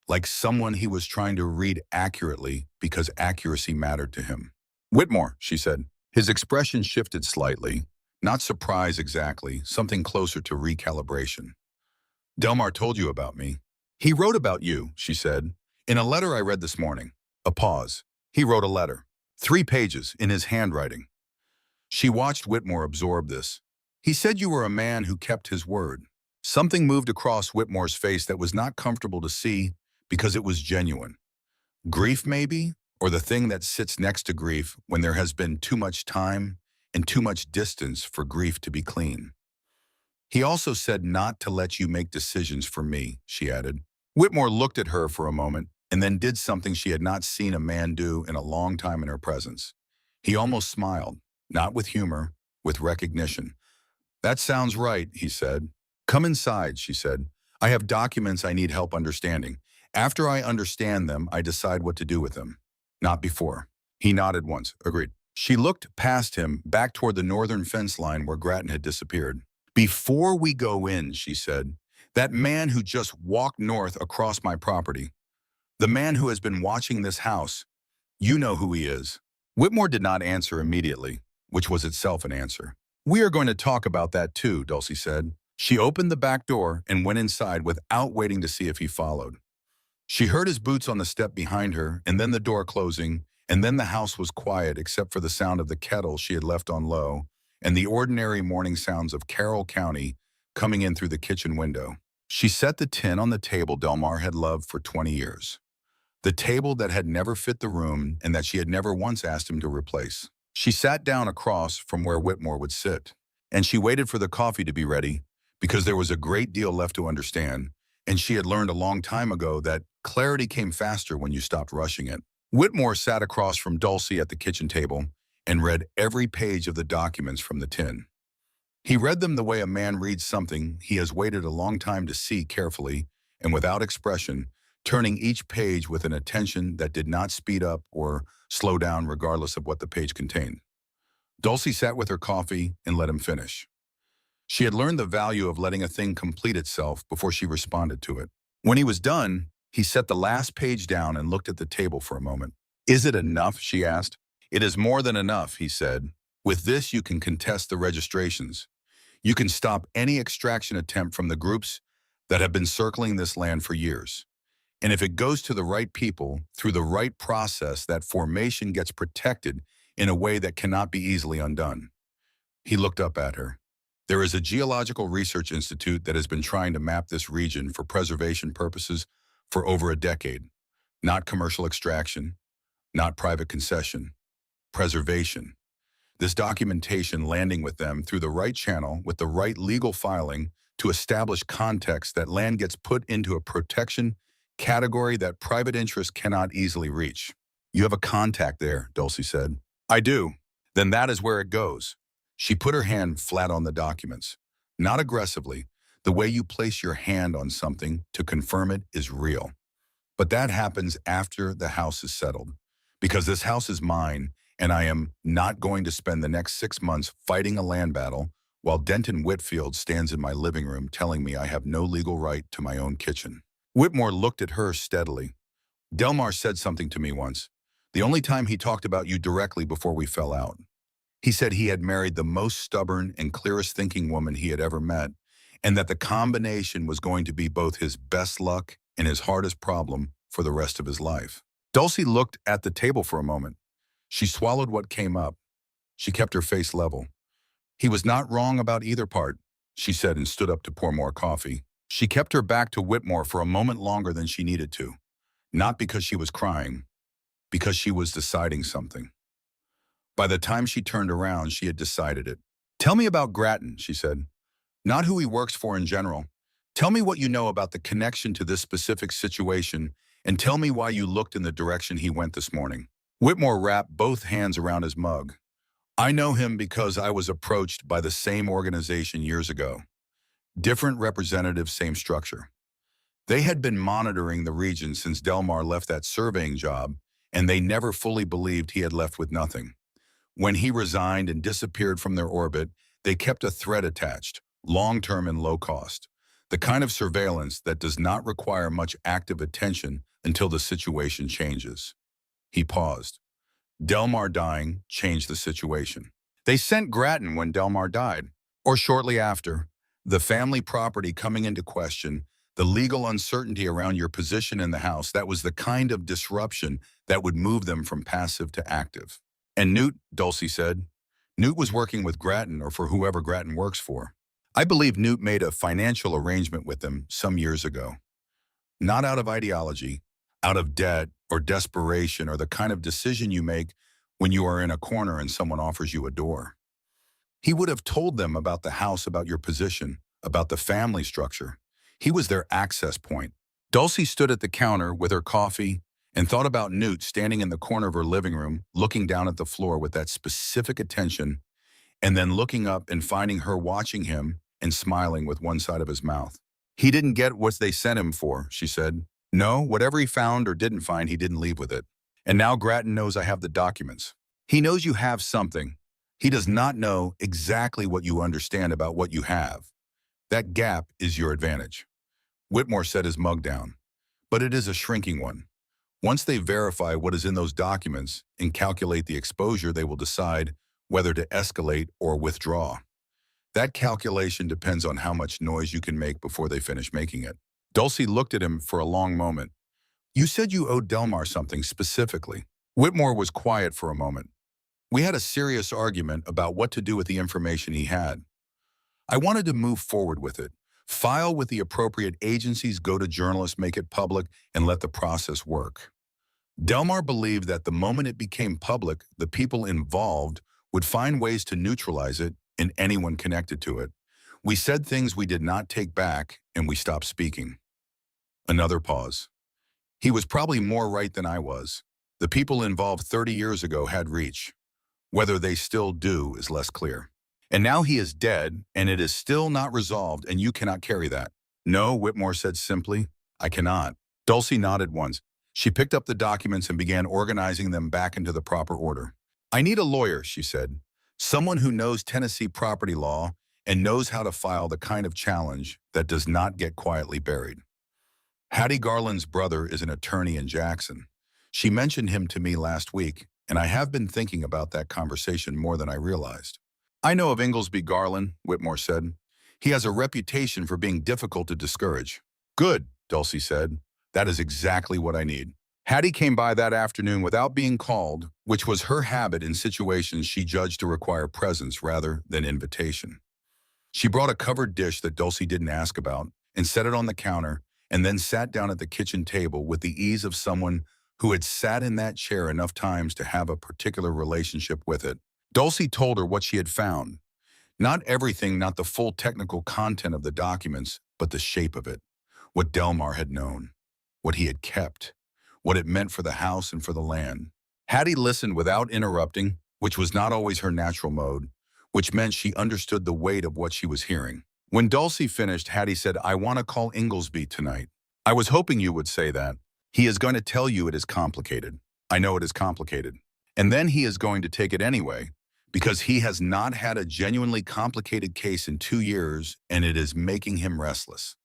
like someone he was trying to read accurately because accuracy mattered to him. "Whitmore," she said. His expression shifted slightly, not surprise exactly, something closer to recalibration. "Delmar told you about me." "He wrote about you," she said, "in a letter I read this morning." A pause. "He wrote a letter. 3 pages, in his handwriting." She watched Whitmore absorb this. "He said you were a man who kept his word." Something moved across Whitmore's face that was not comfortable to see because it was genuine. Grief, maybe, or the thing that sits next to grief when there has been too much time and too much distance for grief to be clean. "He also said not to let you make decisions for me," she added. Whitmore looked at her for a moment and then did something she had not seen a man do in a long time in her presence. He almost smiled, not with humor, with recognition. "That sounds right," he said. "Come inside," she said. "I have documents I need help understanding. After I understand them, I decide what to do with them. Not before." He nodded once. "Agreed." She looked past him, back toward the northern fence line where Grattan had disappeared. "Before we go in," she said, "that man who just walked north across my property, the man who has been watching this house, you know who he is." Whitmore did not answer immediately, which was itself an answer. "We are going to talk about that too," Dulcie said. She opened the back door and went inside without waiting to see if he followed. She heard his boots on the step behind her, and then the door closing, and then the house was quiet except for the sound of the kettle she had left on low, and the ordinary morning sounds of Carroll County coming in through the kitchen window. She set the tin on the table Delmar had loved for 20 years. The table that had never fit the room and that she had never once asked him to replace. She sat down across from where Whitmore would sit, and she waited for the coffee to be ready because there was a great deal left to understand, and she had learned a long time ago that clarity came faster when you stopped rushing it. Whitmore sat across from Dulcie at the kitchen table and read every page of the documents from the tin. He read them the way a man reads something he has waited a long time to see carefully and without expression, turning each page with an attention that did not speed up or slow down regardless of what the page contained. Dulcie sat with her coffee and let him finish. She had learned the value of letting a thing complete itself before she responded to it. When he was done, he set the last page down and looked at the table for a moment. "Is it enough?" she asked. "It is more than enough," he said. "With this, you can contest the registrations. You can stop any extraction attempt from the groups that have been circling this land for years. And if it goes to the right people, through the right process, that formation gets protected in a way that cannot be easily undone." He looked up at her. "There is a geological research institute that has been trying to map this region for preservation purposes for over a decade. Not commercial extraction, not private concession, preservation. This documentation landing with them through the right channel with the right legal filing to establish context that land gets put into a protection category that private interests cannot easily reach." "You have a contact there," Dulcie said. "I do." "Then that is where it goes." She put her hand flat on the documents. Not aggressively. The way you place your hand on something to confirm it is real. But that happens after the house is settled. Because this house is mine, and I am not going to spend the next 6 months fighting a land battle while Denton Whitfield stands in my living room telling me I have no legal right to my own kitchen. Whitmore looked at her steadily. "Delmar said something to me once. The only time he talked about you directly before we fell out. He said he had married the most stubborn and clearest thinking woman he had ever met, and that the combination was going to be both his best luck and his hardest problem for the rest of his life." Dulcie looked at the table for a moment. She swallowed what came up. She kept her face level. "He was not wrong about either part," she said and stood up to pour more coffee. She kept her back to Whitmore for a moment longer than she needed to. Not because she was crying, because she was deciding something. By the time she turned around, she had decided it. "Tell me about Grattan," she said. "Not who he works for in general. Tell me what you know about the connection to this specific situation, and tell me why you looked in the direction he went this morning." Whitmore wrapped both hands around his mug. "I know him because I was approached by the same organization years ago. Different representatives, same structure. They had been monitoring the region since Delmar left that surveying job, and they never fully believed he had left with nothing. When he resigned and disappeared from their orbit, they kept a threat attached, long-term and low-cost, the kind of surveillance that does not require much active attention until the situation changes." He paused. "Delmar dying changed the situation. They sent Grattan when Delmar died, or shortly after. The family property coming into question, the legal uncertainty around your position in the house, that was the kind of disruption that would move them from passive to active." "And Newt," Dulcie said. "Newt was working with Grattan, or for whoever Grattan works for. I believe Newt made a financial arrangement with them some years ago. Not out of ideology, out of debt or desperation or the kind of decision you make when you are in a corner and someone offers you a door. He would have told them about the house, about your position, about the family structure. He was their access point." Dulcie stood at the counter with her coffee and thought about Newt standing in the corner of her living room, looking down at the floor with that specific attention, and then looking up and finding her watching him and smiling with one side of his mouth. "He didn't get what they sent him for," she said. "No, whatever he found or didn't find, he didn't leave with it. And now Grattan knows I have the documents. He knows you have something. He does not know exactly what you understand about what you have. That gap is your advantage." Whitmore set his mug down. "But it is a shrinking one. Once they verify what is in those documents and calculate the exposure, they will decide whether to escalate or withdraw. That calculation depends on how much noise you can make before they finish making it." Dulcie looked at him for a long moment. "You said you owed Delmar something specifically." Whitmore was quiet for a moment. "We had a serious argument about what to do with the information he had. I wanted to move forward with it, file with the appropriate agencies, go to journalists, make it public, and let the process work. Delmar believed that the moment it became public, the people involved would find ways to neutralize it and anyone connected to it. We said things we did not take back, and we stopped speaking." Another pause. "He was probably more right than I was. The people involved 30 years ago had reach. Whether they still do is less clear. And now he is dead, and it is still not resolved, and you cannot carry that." "No," Whitmore said simply. "I cannot. Dulcie nodded once. She picked up the documents and began organizing them back into the proper order. I need a lawyer, she said. Someone who knows Tennessee property law and knows how to file the kind of challenge that does not get quietly buried. Hattie Garland's brother is an attorney in Jackson. She mentioned him to me last week, and I have been thinking about that conversation more than I realized. I know of Inglesby Garland, Whitmore said. He has a reputation for being difficult to discourage. Good, Dulcie said. That is exactly what I need. Hattie came by that afternoon without being called, which was her habit in situations she judged to require presence rather than invitation. She brought a covered dish that Dulcie didn't ask about and set it on the counter and then sat down at the kitchen table with the ease of someone who had sat in that chair enough times to have a particular relationship with it. Dulcie told her what she had found. Not everything, not the full technical content of the documents, but the shape of it. What Delmar had known, what he had kept, what it meant for the house and for the land. Hattie listened without interrupting, which was not always her natural mode, which meant she understood the weight of what she was hearing. When Dulcie finished, Hattie said, I want to call Inglesby tonight. I was hoping you would say that. He is going to tell you it is complicated. I know it is complicated. And then he is going to take it anyway, because he has not had a genuinely complicated case in 2 years, and it is making him restless.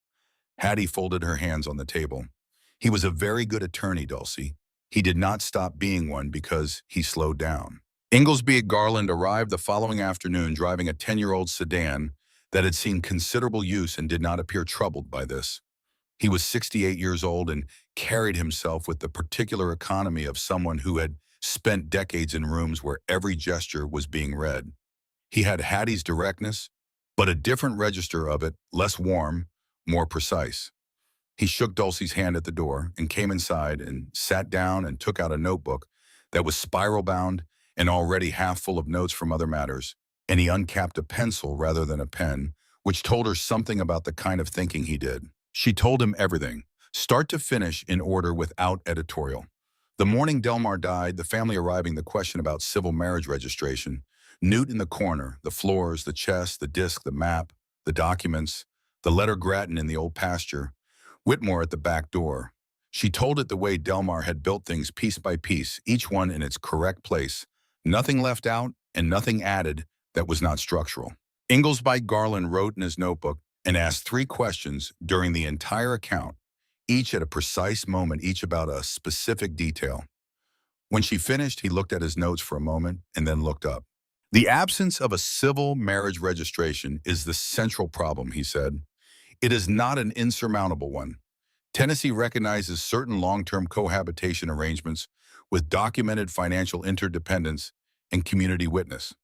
Hattie folded her hands on the table. He was a very good attorney, Dulcie. He did not stop being one because he slowed down. Inglesby Garland arrived the following afternoon driving a 10-year-old sedan that had seen considerable use and did not appear troubled by this. He was 68 years old and carried himself with the particular economy of someone who had spent decades in rooms where every gesture was being read. He had Hattie's directness, but a different register of it, less warm, more precise. He shook Dulcie's hand at the door and came inside and sat down and took out a notebook that was spiral-bound and already half full of notes from other matters, and he uncapped a pencil rather than a pen, which told her something about the kind of thinking he did. She told him everything, start to finish in order without editorial. The morning Delmar died, the family arriving, the question about civil marriage registration, Newt in the corner, the floors, the chest, the disc, the map, the documents, the letter Grattan in the old pasture, Whitmore at the back door. She told it the way Delmar had built things piece by piece, each one in its correct place, nothing left out and nothing added that was not structural. Inglesby Garland wrote in his notebook and asked 3 questions during the entire account, each at a precise moment, each about a specific detail. When she finished, he looked at his notes for a moment and then looked up. The absence of a civil marriage registration is the central problem, he said. It is not an insurmountable one. Tennessee recognizes certain long-term cohabitation arrangements with documented financial interdependence and community witness.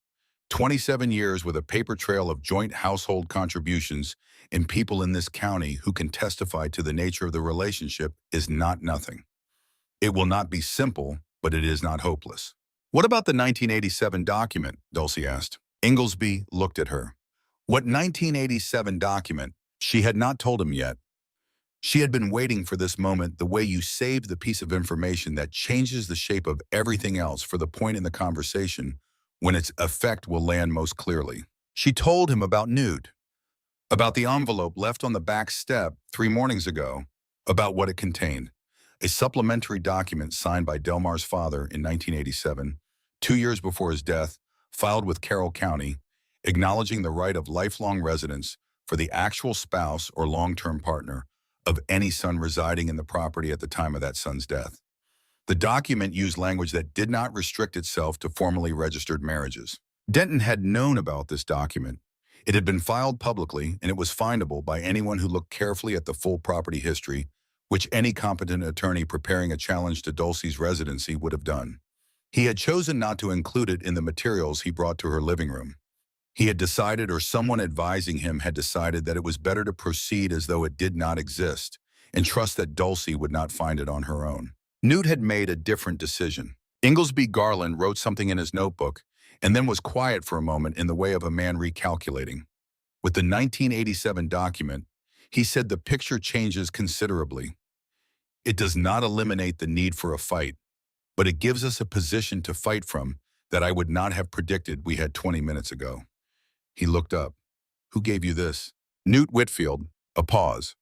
27 years with a paper trail of joint household contributions and people in this county who can testify to the nature of the relationship is not nothing. It will not be simple, but it is not hopeless. What about the 1987 document? Dulcie asked. Inglesby looked at her. What 1987 document? She had not told him yet. She had been waiting for this moment, the way you saved the piece of information that changes the shape of everything else for the point in the conversation when its effect will land most clearly. She told him about Newt, about the envelope left on the back step 3 mornings ago, about what it contained. A supplementary document signed by Delmar's father in 1987, 2 years before his death, filed with Carroll County, acknowledging the right of lifelong residence for the actual spouse or long-term partner of any son residing in the property at the time of that son's death. The document used language that did not restrict itself to formally registered marriages. Denton had known about this document. It had been filed publicly, and it was findable by anyone who looked carefully at the full property history, which any competent attorney preparing a challenge to Dulcie's residency would have done. He had chosen not to include it in the materials he brought to her living room. He had decided, or someone advising him had decided, that it was better to proceed as though it did not exist and trust that Dulcie would not find it on her own. Newt had made a different decision. Inglesby Garland wrote something in his notebook and then was quiet for a moment in the way of a man recalculating. With the 1987 document, he said the picture changes considerably. It does not eliminate the need for a fight, but it gives us a position to fight from that I would not have predicted we had 20 minutes ago. He looked up. Who gave you this? Newt Whitfield. A pause.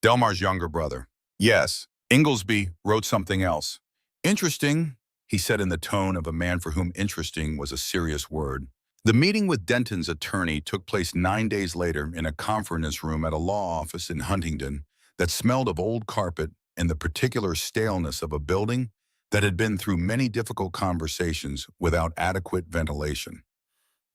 Delmar's younger brother. Yes, Inglesby wrote something else. Interesting, he said in the tone of a man for whom interesting was a serious word. The meeting with Denton's attorney took place 9 days later in a conference room at a law office in Huntington that smelled of old carpet and the particular staleness of a building that had been through many difficult conversations without adequate ventilation.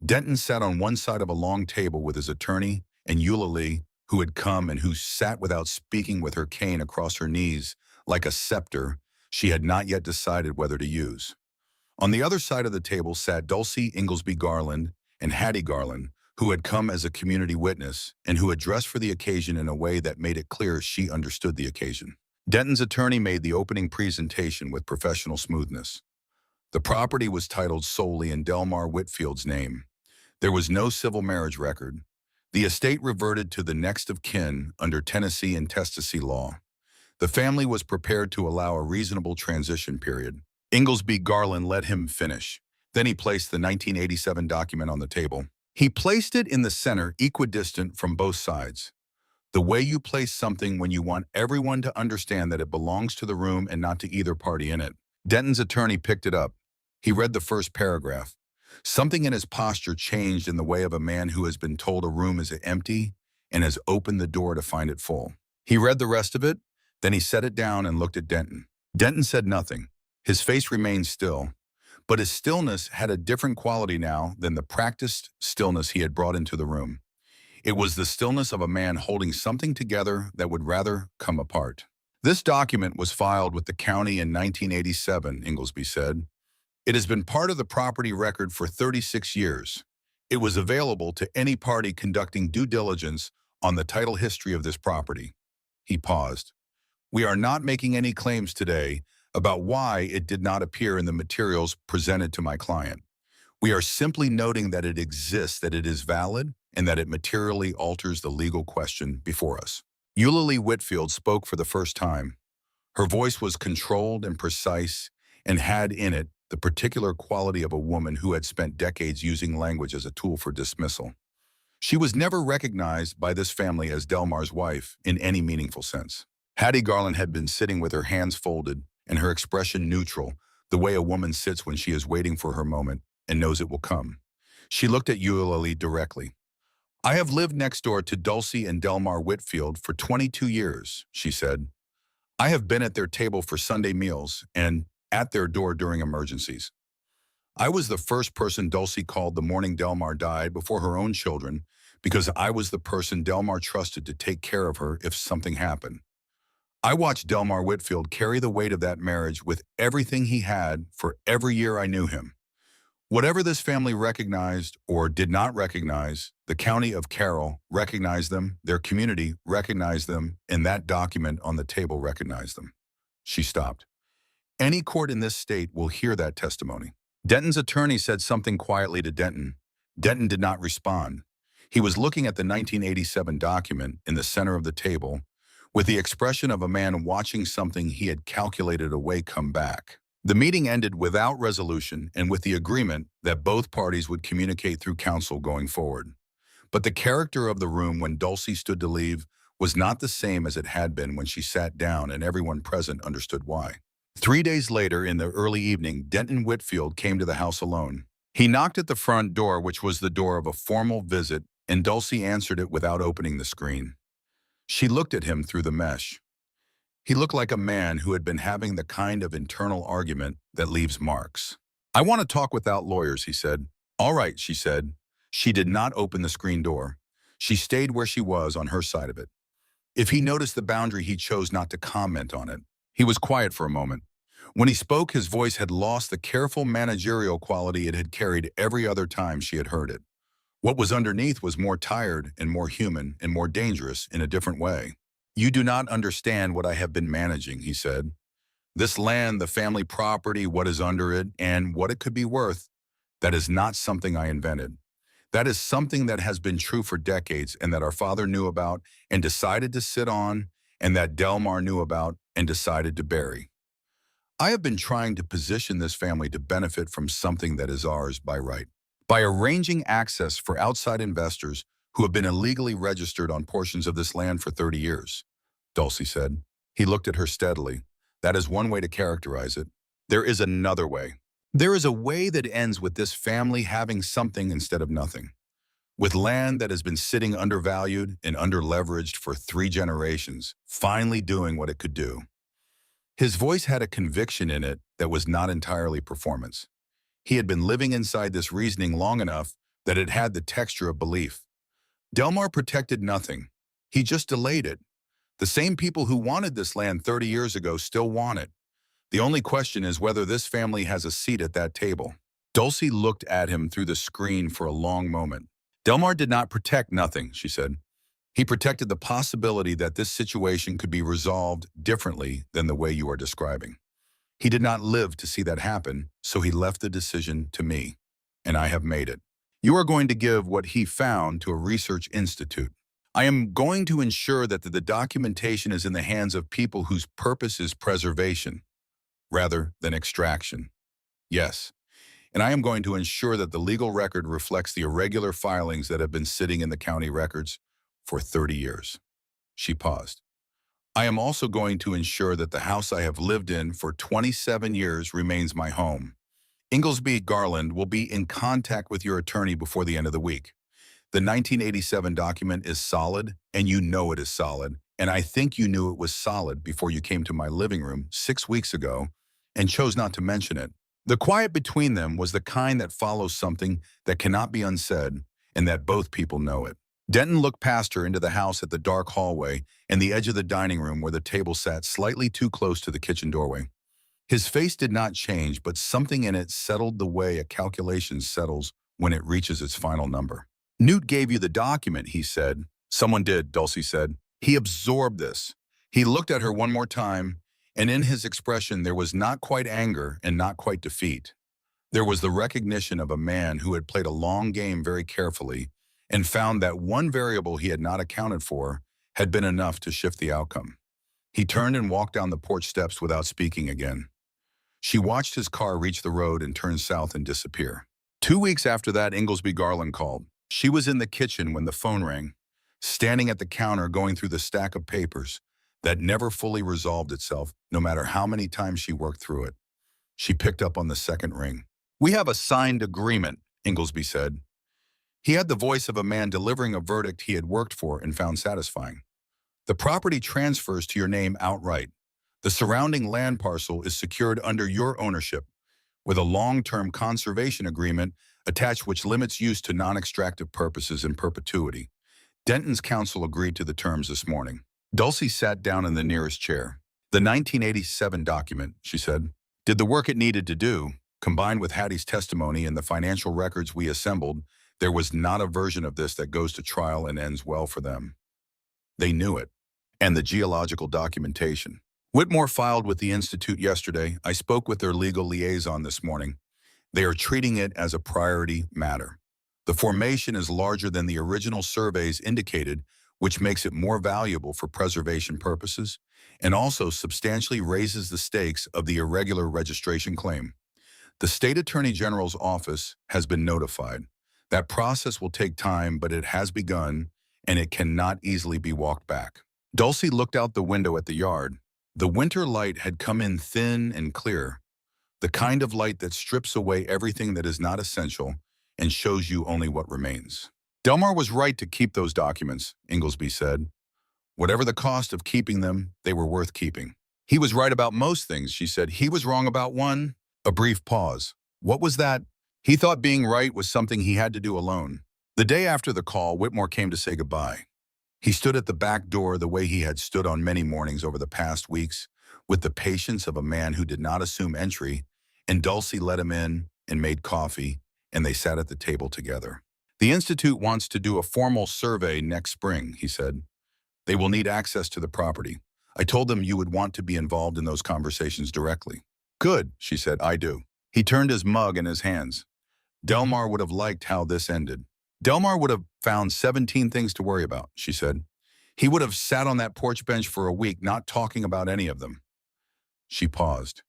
Denton sat on one side of a long table with his attorney and Eulalie, who had come and who sat without speaking with her cane across her knees like a scepter she had not yet decided whether to use. On the other side of the table sat Dulcie Inglesby Garland and Hattie Garland, who had come as a community witness and who had dressed for the occasion in a way that made it clear she understood the occasion. Denton's attorney made the opening presentation with professional smoothness. The property was titled solely in Delmar Whitfield's name. There was no civil marriage record. The estate reverted to the next of kin under Tennessee intestacy law. The family was prepared to allow a reasonable transition period. Inglesby Garland let him finish. Then he placed the 1987 document on the table. He placed it in the center, equidistant from both sides. The way you place something when you want everyone to understand that it belongs to the room and not to either party in it. Denton's attorney picked it up. He read the first paragraph. Something in his posture changed in the way of a man who has been told a room is empty and has opened the door to find it full. He read the rest of it, then he set it down and looked at Denton. Denton said nothing. His face remained still, but his stillness had a different quality now than the practiced stillness he had brought into the room. It was the stillness of a man holding something together that would rather come apart. This document was filed with the county in 1987, Inglesby said. It has been part of the property record for 36 years. It was available to any party conducting due diligence on the title history of this property. He paused. We are not making any claims today about why it did not appear in the materials presented to my client. We are simply noting that it exists, that it is valid, and that it materially alters the legal question before us. Eulalie Whitfield spoke for the first time. Her voice was controlled and precise and had in it the particular quality of a woman who had spent decades using language as a tool for dismissal. She was never recognized by this family as Delmar's wife in any meaningful sense. Hattie Garland had been sitting with her hands folded and her expression neutral, the way a woman sits when she is waiting for her moment and knows it will come. She looked at Eulalie directly. I have lived next door to Dulcie and Delmar Whitfield for 22 years, she said. I have been at their table for Sunday meals and at their door during emergencies. I was the first person Dulcie called the morning Delmar died before her own children because I was the person Delmar trusted to take care of her if something happened. I watched Delmar Whitfield carry the weight of that marriage with everything he had for every year I knew him. Whatever this family recognized or did not recognize, the county of Carroll recognized them, their community recognized them, and that document on the table recognized them. She stopped. Any court in this state will hear that testimony. Denton's attorney said something quietly to Denton. Denton did not respond. He was looking at the 1987 document in the center of the table with the expression of a man watching something he had calculated away come back. The meeting ended without resolution and with the agreement that both parties would communicate through counsel going forward. But the character of the room when Dulcie stood to leave was not the same as it had been when she sat down, and everyone present understood why. 3 days later, in the early evening, Denton Whitfield came to the house alone. He knocked at the front door, which was the door of a formal visit, and Dulcie answered it without opening the screen. She looked at him through the mesh. He looked like a man who had been having the kind of internal argument that leaves marks. I want to talk without lawyers, he said. All right, she said. She did not open the screen door. She stayed where she was on her side of it. If he noticed the boundary, he chose not to comment on it. He was quiet for a moment. When he spoke, his voice had lost the careful managerial quality it had carried every other time she had heard it. What was underneath was more tired and more human and more dangerous in a different way. You do not understand what I have been managing, he said. This land, the family property, what is under it, and what it could be worth, that is not something I invented. That is something that has been true for decades and that our father knew about and decided to sit on, and that Delmar knew about and decided to bury. I have been trying to position this family to benefit from something that is ours by right, by arranging access for outside investors who have been illegally registered on portions of this land for 30 years, Dulcie said. He looked at her steadily. That is one way to characterize it. There is another way. There is a way that ends with this family having something instead of nothing. With land that has been sitting undervalued and underleveraged for 3 generations, finally doing what it could do. His voice had a conviction in it that was not entirely performance. He had been living inside this reasoning long enough that it had the texture of belief. Delmar protected nothing. He just delayed it. The same people who wanted this land 30 years ago still want it. The only question is whether this family has a seat at that table. Dulcie looked at him through the screen for a long moment. Delmar did not protect nothing, she said. He protected the possibility that this situation could be resolved differently than the way you are describing. He did not live to see that happen, so he left the decision to me, and I have made it. You are going to give what he found to a research institute. I am going to ensure that the documentation is in the hands of people whose purpose is preservation, rather than extraction. Yes, and I am going to ensure that the legal record reflects the irregular filings that have been sitting in the county records for 30 years. She paused. I am also going to ensure that the house I have lived in for 27 years remains my home. Inglesby Garland will be in contact with your attorney before the end of the week. The 1987 document is solid, and you know it is solid, and I think you knew it was solid before you came to my living room 6 weeks ago and chose not to mention it. The quiet between them was the kind that follows something that cannot be unsaid, and that both people know it. Denton looked past her into the house at the dark hallway and the edge of the dining room where the table sat slightly too close to the kitchen doorway. His face did not change, but something in it settled the way a calculation settles when it reaches its final number. Newt gave you the document, he said. Someone did, Dulcie said. He absorbed this. He looked at her one more time, and in his expression there was not quite anger and not quite defeat. There was the recognition of a man who had played a long game very carefully and found that one variable he had not accounted for had been enough to shift the outcome. He turned and walked down the porch steps without speaking again. She watched his car reach the road and turn south and disappear. 2 weeks after that, Inglesby Garland called. She was in the kitchen when the phone rang, standing at the counter going through the stack of papers that never fully resolved itself, no matter how many times she worked through it. She picked up on the second ring. We have a signed agreement, Inglesby said. He had the voice of a man delivering a verdict he had worked for and found satisfying. The property transfers to your name outright. The surrounding land parcel is secured under your ownership, with a long-term conservation agreement attached which limits use to non-extractive purposes in perpetuity. Denton's counsel agreed to the terms this morning. Dulcie sat down in the nearest chair. The 1987 document, she said, did the work it needed to do. Combined with Hattie's testimony and the financial records we assembled, there was not a version of this that goes to trial and ends well for them. They knew it. And the geological documentation. Whitmore filed with the Institute yesterday. I spoke with their legal liaison this morning. They are treating it as a priority matter. The formation is larger than the original surveys indicated, which makes it more valuable for preservation purposes and also substantially raises the stakes of the irregular registration claim. The State Attorney General's office has been notified. That process will take time, but it has begun, and it cannot easily be walked back. Dulcie looked out the window at the yard. The winter light had come in thin and clear, the kind of light that strips away everything that is not essential and shows you only what remains. Delmar was right to keep those documents, Inglesby said. Whatever the cost of keeping them, they were worth keeping. He was right about most things, she said. He was wrong about one. A brief pause. What was that? He thought being right was something he had to do alone. The day after the call, Whitmore came to say goodbye. He stood at the back door the way he had stood on many mornings over the past weeks, with the patience of a man who did not assume entry, and Dulcie let him in and made coffee, and they sat at the table together. The Institute wants to do a formal survey next spring, he said. They will need access to the property. I told them you would want to be involved in those conversations directly. Good, she said, I do. He turned his mug in his hands. Delmar would have liked how this ended. Delmar would have found 17 things to worry about, she said. He would have sat on that porch bench for a week, not talking about any of them. She paused.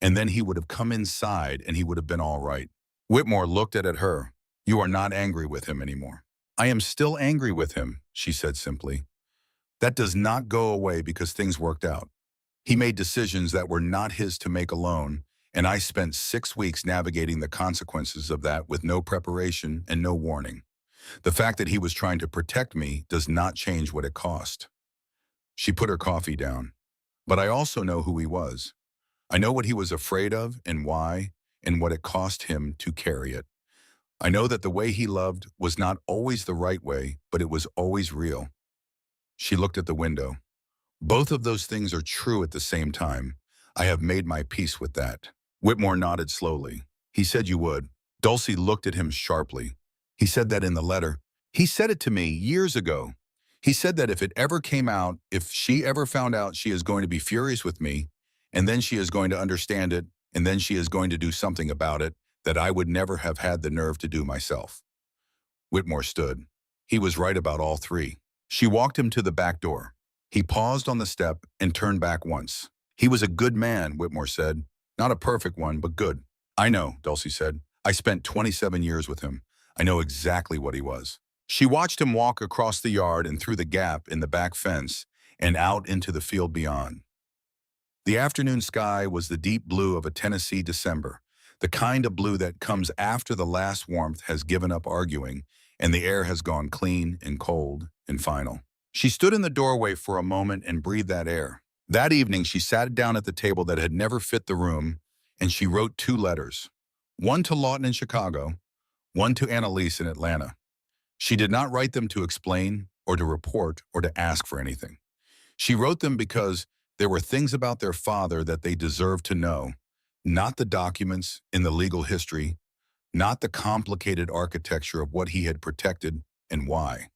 And then he would have come inside and he would have been all right. Whitmore looked at her. You are not angry with him anymore. I am still angry with him, she said simply. That does not go away because things worked out. He made decisions that were not his to make alone, and I spent 6 weeks navigating the consequences of that with no preparation and no warning. The fact that he was trying to protect me does not change what it cost. She put her coffee down. But I also know who he was. I know what he was afraid of and why, and what it cost him to carry it. I know that the way he loved was not always the right way, but it was always real. She looked at the window. Both of those things are true at the same time. I have made my peace with that. Whitmore nodded slowly. He said you would. Dulcie looked at him sharply. He said that in the letter. He said it to me years ago. He said that if it ever came out, if she ever found out, she is going to be furious with me, and then she is going to understand it, and then she is going to do something about it that I would never have had the nerve to do myself. Whitmore stood. He was right about all three. She walked him to the back door. He paused on the step and turned back once. He was a good man, Whitmore said. Not a perfect one, but good. I know, Dulcie said. I spent 27 years with him. I know exactly what he was. She watched him walk across the yard and through the gap in the back fence and out into the field beyond. The afternoon sky was the deep blue of a Tennessee December, the kind of blue that comes after the last warmth has given up arguing and the air has gone clean and cold and final. She stood in the doorway for a moment and breathed that air. That evening, she sat down at the table that had never fit the room, and she wrote 2 letters, one to Lawton in Chicago, one to Annalise in Atlanta. She did not write them to explain or to report or to ask for anything. She wrote them because there were things about their father that they deserved to know, not the documents in the legal history, not the complicated architecture of what he had protected and why.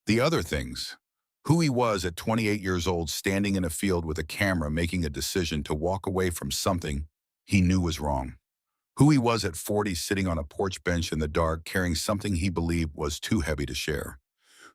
The other things, who he was at 28 years old standing in a field with a camera making a decision to walk away from something he knew was wrong. Who he was at 40 sitting on a porch bench in the dark carrying something he believed was too heavy to share.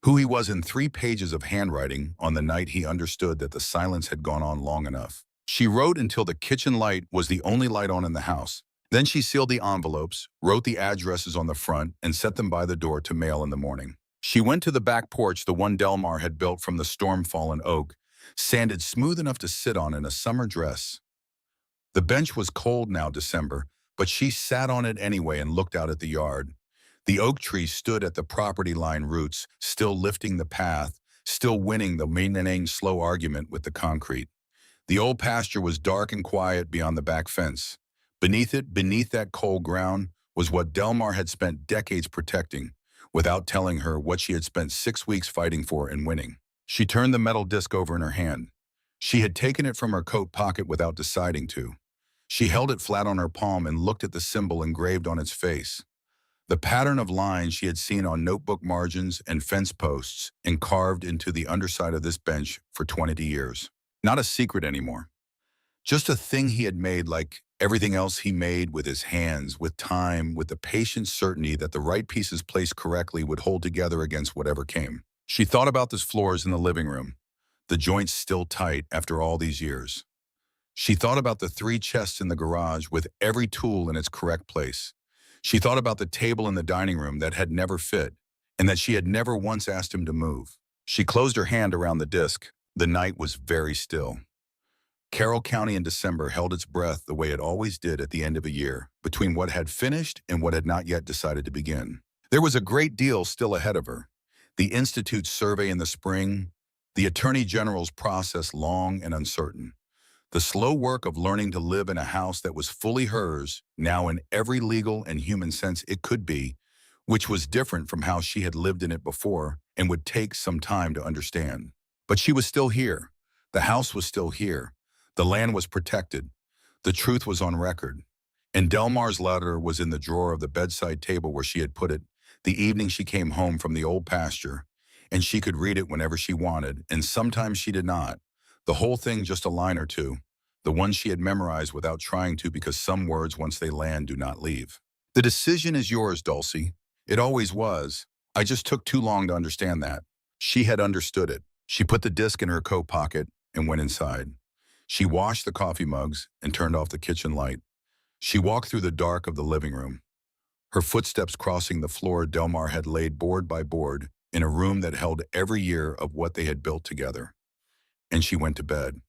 Who he was in 3 pages of handwriting on the night he understood that the silence had gone on long enough. She wrote until the kitchen light was the only light on in the house. Then she sealed the envelopes, wrote the addresses on the front, and set them by the door to mail in the morning. She went to the back porch, the one Delmar had built from the storm-fallen oak, sanded smooth enough to sit on in a summer dress. The bench was cold now, December, but she sat on it anyway and looked out at the yard. The oak tree stood at the property line roots, still lifting the path, still winning the meaning slow argument with the concrete. The old pasture was dark and quiet beyond the back fence. Beneath it, beneath that cold ground, was what Delmar had spent decades protecting, without telling her what she had spent 6 weeks fighting for and winning. She turned the metal disc over in her hand. She had taken it from her coat pocket without deciding to. She held it flat on her palm and looked at the symbol engraved on its face. The pattern of lines she had seen on notebook margins and fence posts and carved into the underside of this bench for 20 years. Not a secret anymore. Just a thing he had made like everything else he made with his hands, with time, with the patient certainty that the right pieces placed correctly would hold together against whatever came. She thought about the floors in the living room, the joints still tight after all these years. She thought about the 3 chests in the garage with every tool in its correct place. She thought about the table in the dining room that had never fit and that she had never once asked him to move. She closed her hand around the disc. The night was very still. Carroll County in December held its breath the way it always did at the end of a year, between what had finished and what had not yet decided to begin. There was a great deal still ahead of her. The Institute's survey in the spring, the Attorney General's process long and uncertain, the slow work of learning to live in a house that was fully hers, now in every legal and human sense it could be, which was different from how she had lived in it before and would take some time to understand. But she was still here. The house was still here. The land was protected. The truth was on record. And Delmar's letter was in the drawer of the bedside table where she had put it the evening she came home from the old pasture, and she could read it whenever she wanted, and sometimes she did not. The whole thing just a line or two, the ones she had memorized without trying to because some words, once they land, do not leave. The decision is yours, Dulcie. It always was. I just took too long to understand that. She had understood it. She put the disc in her coat pocket and went inside. She washed the coffee mugs and turned off the kitchen light. She walked through the dark of the living room, her footsteps crossing the floor Delmar had laid board by board in a room that held every year of what they had built together. And she went to bed.